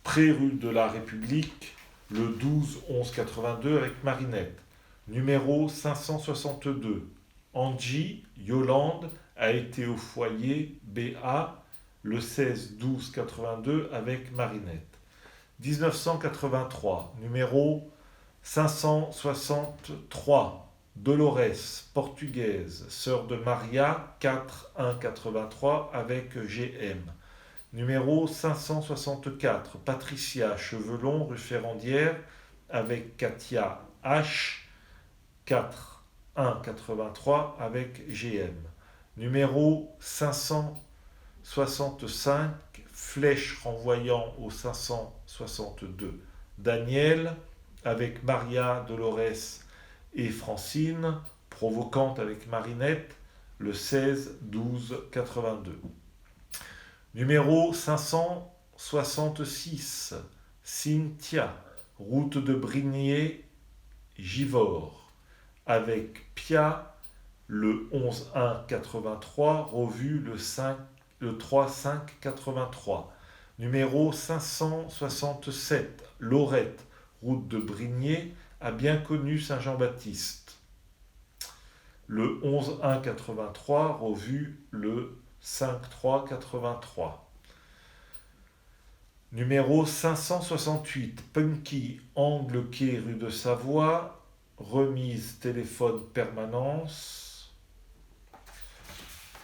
Speaker 1: près rue de la République, le 12 11 82 avec Marinette. Numéro 562, Angie, Yolande, a été au foyer BA le 16 12 82 avec Marinette. 1983, numéro 563, Dolores, portugaise, sœur de Maria, 4 1 83 avec GM. Numéro 564, Patricia, cheveux longs, rue Ferrandière, avec Katia H, 4 1 83 avec GM. Numéro 565, flèche renvoyant au 562, Daniel, avec Maria, Dolores et Francine, provocante avec Marinette, le 16 12 82. Numéro 566, Cynthia, route de Brigné, Givors, avec Pia, le 11 1 83, revu le 3 5 83. Numéro 567, Laurette, route de Brigné, a bien connu Saint-Jean-Baptiste. Le 11 1 83, revu le 5 3 83. Numéro 568, Punky, angle quai rue de Savoie, remise téléphone permanence.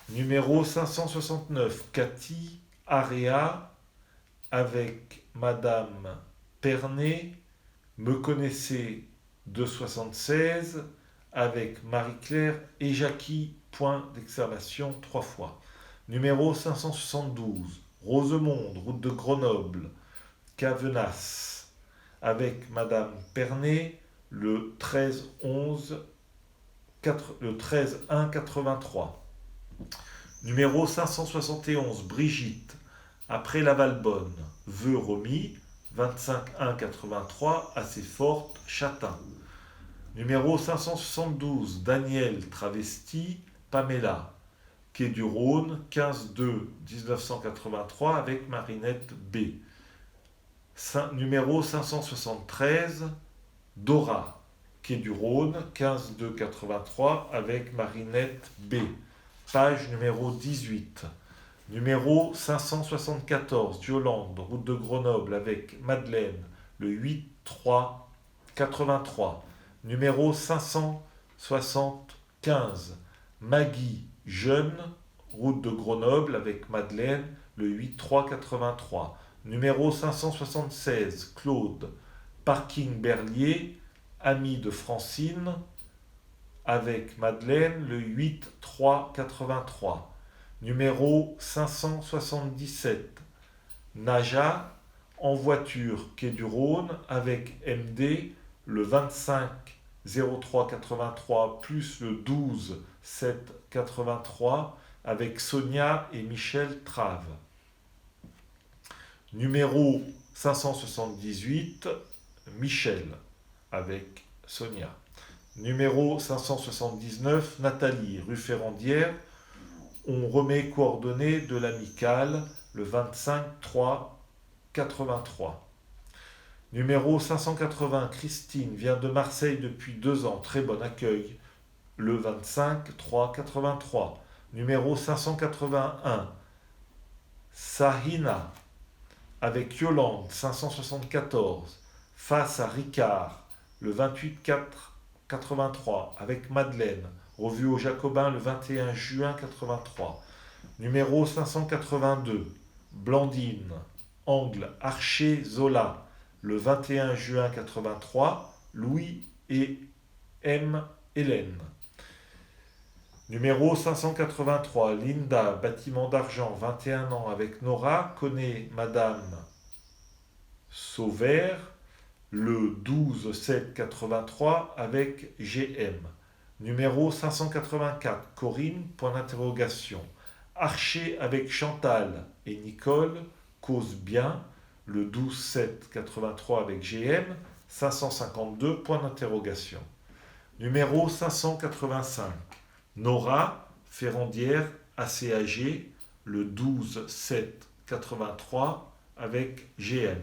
Speaker 1: Numéro 569, Cathy, Area, avec Madame Pernet, me connaissez 276, avec Marie-Claire et Jackie, point d'exclamation 3 fois. Numéro 572, Rosemonde, route de Grenoble, Cavenas, avec Madame Pernet, le 13 1 83. Numéro 571, Brigitte, après la Valbonne, vœux remis, 25 1 83, assez forte, Châtain. Numéro 572, Daniel, travesti, Pamela, quai du Rhône, 15 2 1983, avec Marinette B. Numéro 573, Dora, quai du Rhône, 15 2 83, avec Marinette B. Page numéro 18. Numéro 574, Diolande, route de Grenoble avec Madeleine, le 8-3-83. Numéro 575, Maggie, jeune, route de Grenoble avec Madeleine, le 8-3-83. Numéro 576, Claude, parking Berlier, ami de Francine, avec Madeleine, le 8-3-83. Numéro 577, Naja, en voiture, quai du Rhône, avec MD, le 25-03-83, plus le 12-7-83, avec Sonia et Michel Trave. Numéro 578, Michel, avec Sonia. Numéro 579, Nathalie, rue Ferrandière. On remet coordonnées de l'amicale le 25-3-83. Numéro 580, Christine, vient de Marseille depuis 2 ans, très bon accueil, le 25-3-83. Numéro 581, Sahina, avec Yolande, 574, face à Ricard, le 28-4-83, avec Madeleine, revue au Jacobin le 21 juin 83. Numéro 582, Blandine, angle Archer-Zola, le 21 juin 83, Louis et M. Hélène. Numéro 583, Linda, bâtiment d'argent, 21 ans, avec Nora, connaît Madame Sauvert, le 12-7-83, avec GM. Numéro 584, Corinne, point d'interrogation. Archer avec Chantal et Nicole, cause bien, le 12-7-83 avec GM, 552, point d'interrogation. Numéro 585, Nora, Ferrandière, ACAG, le 12-7-83 avec GM.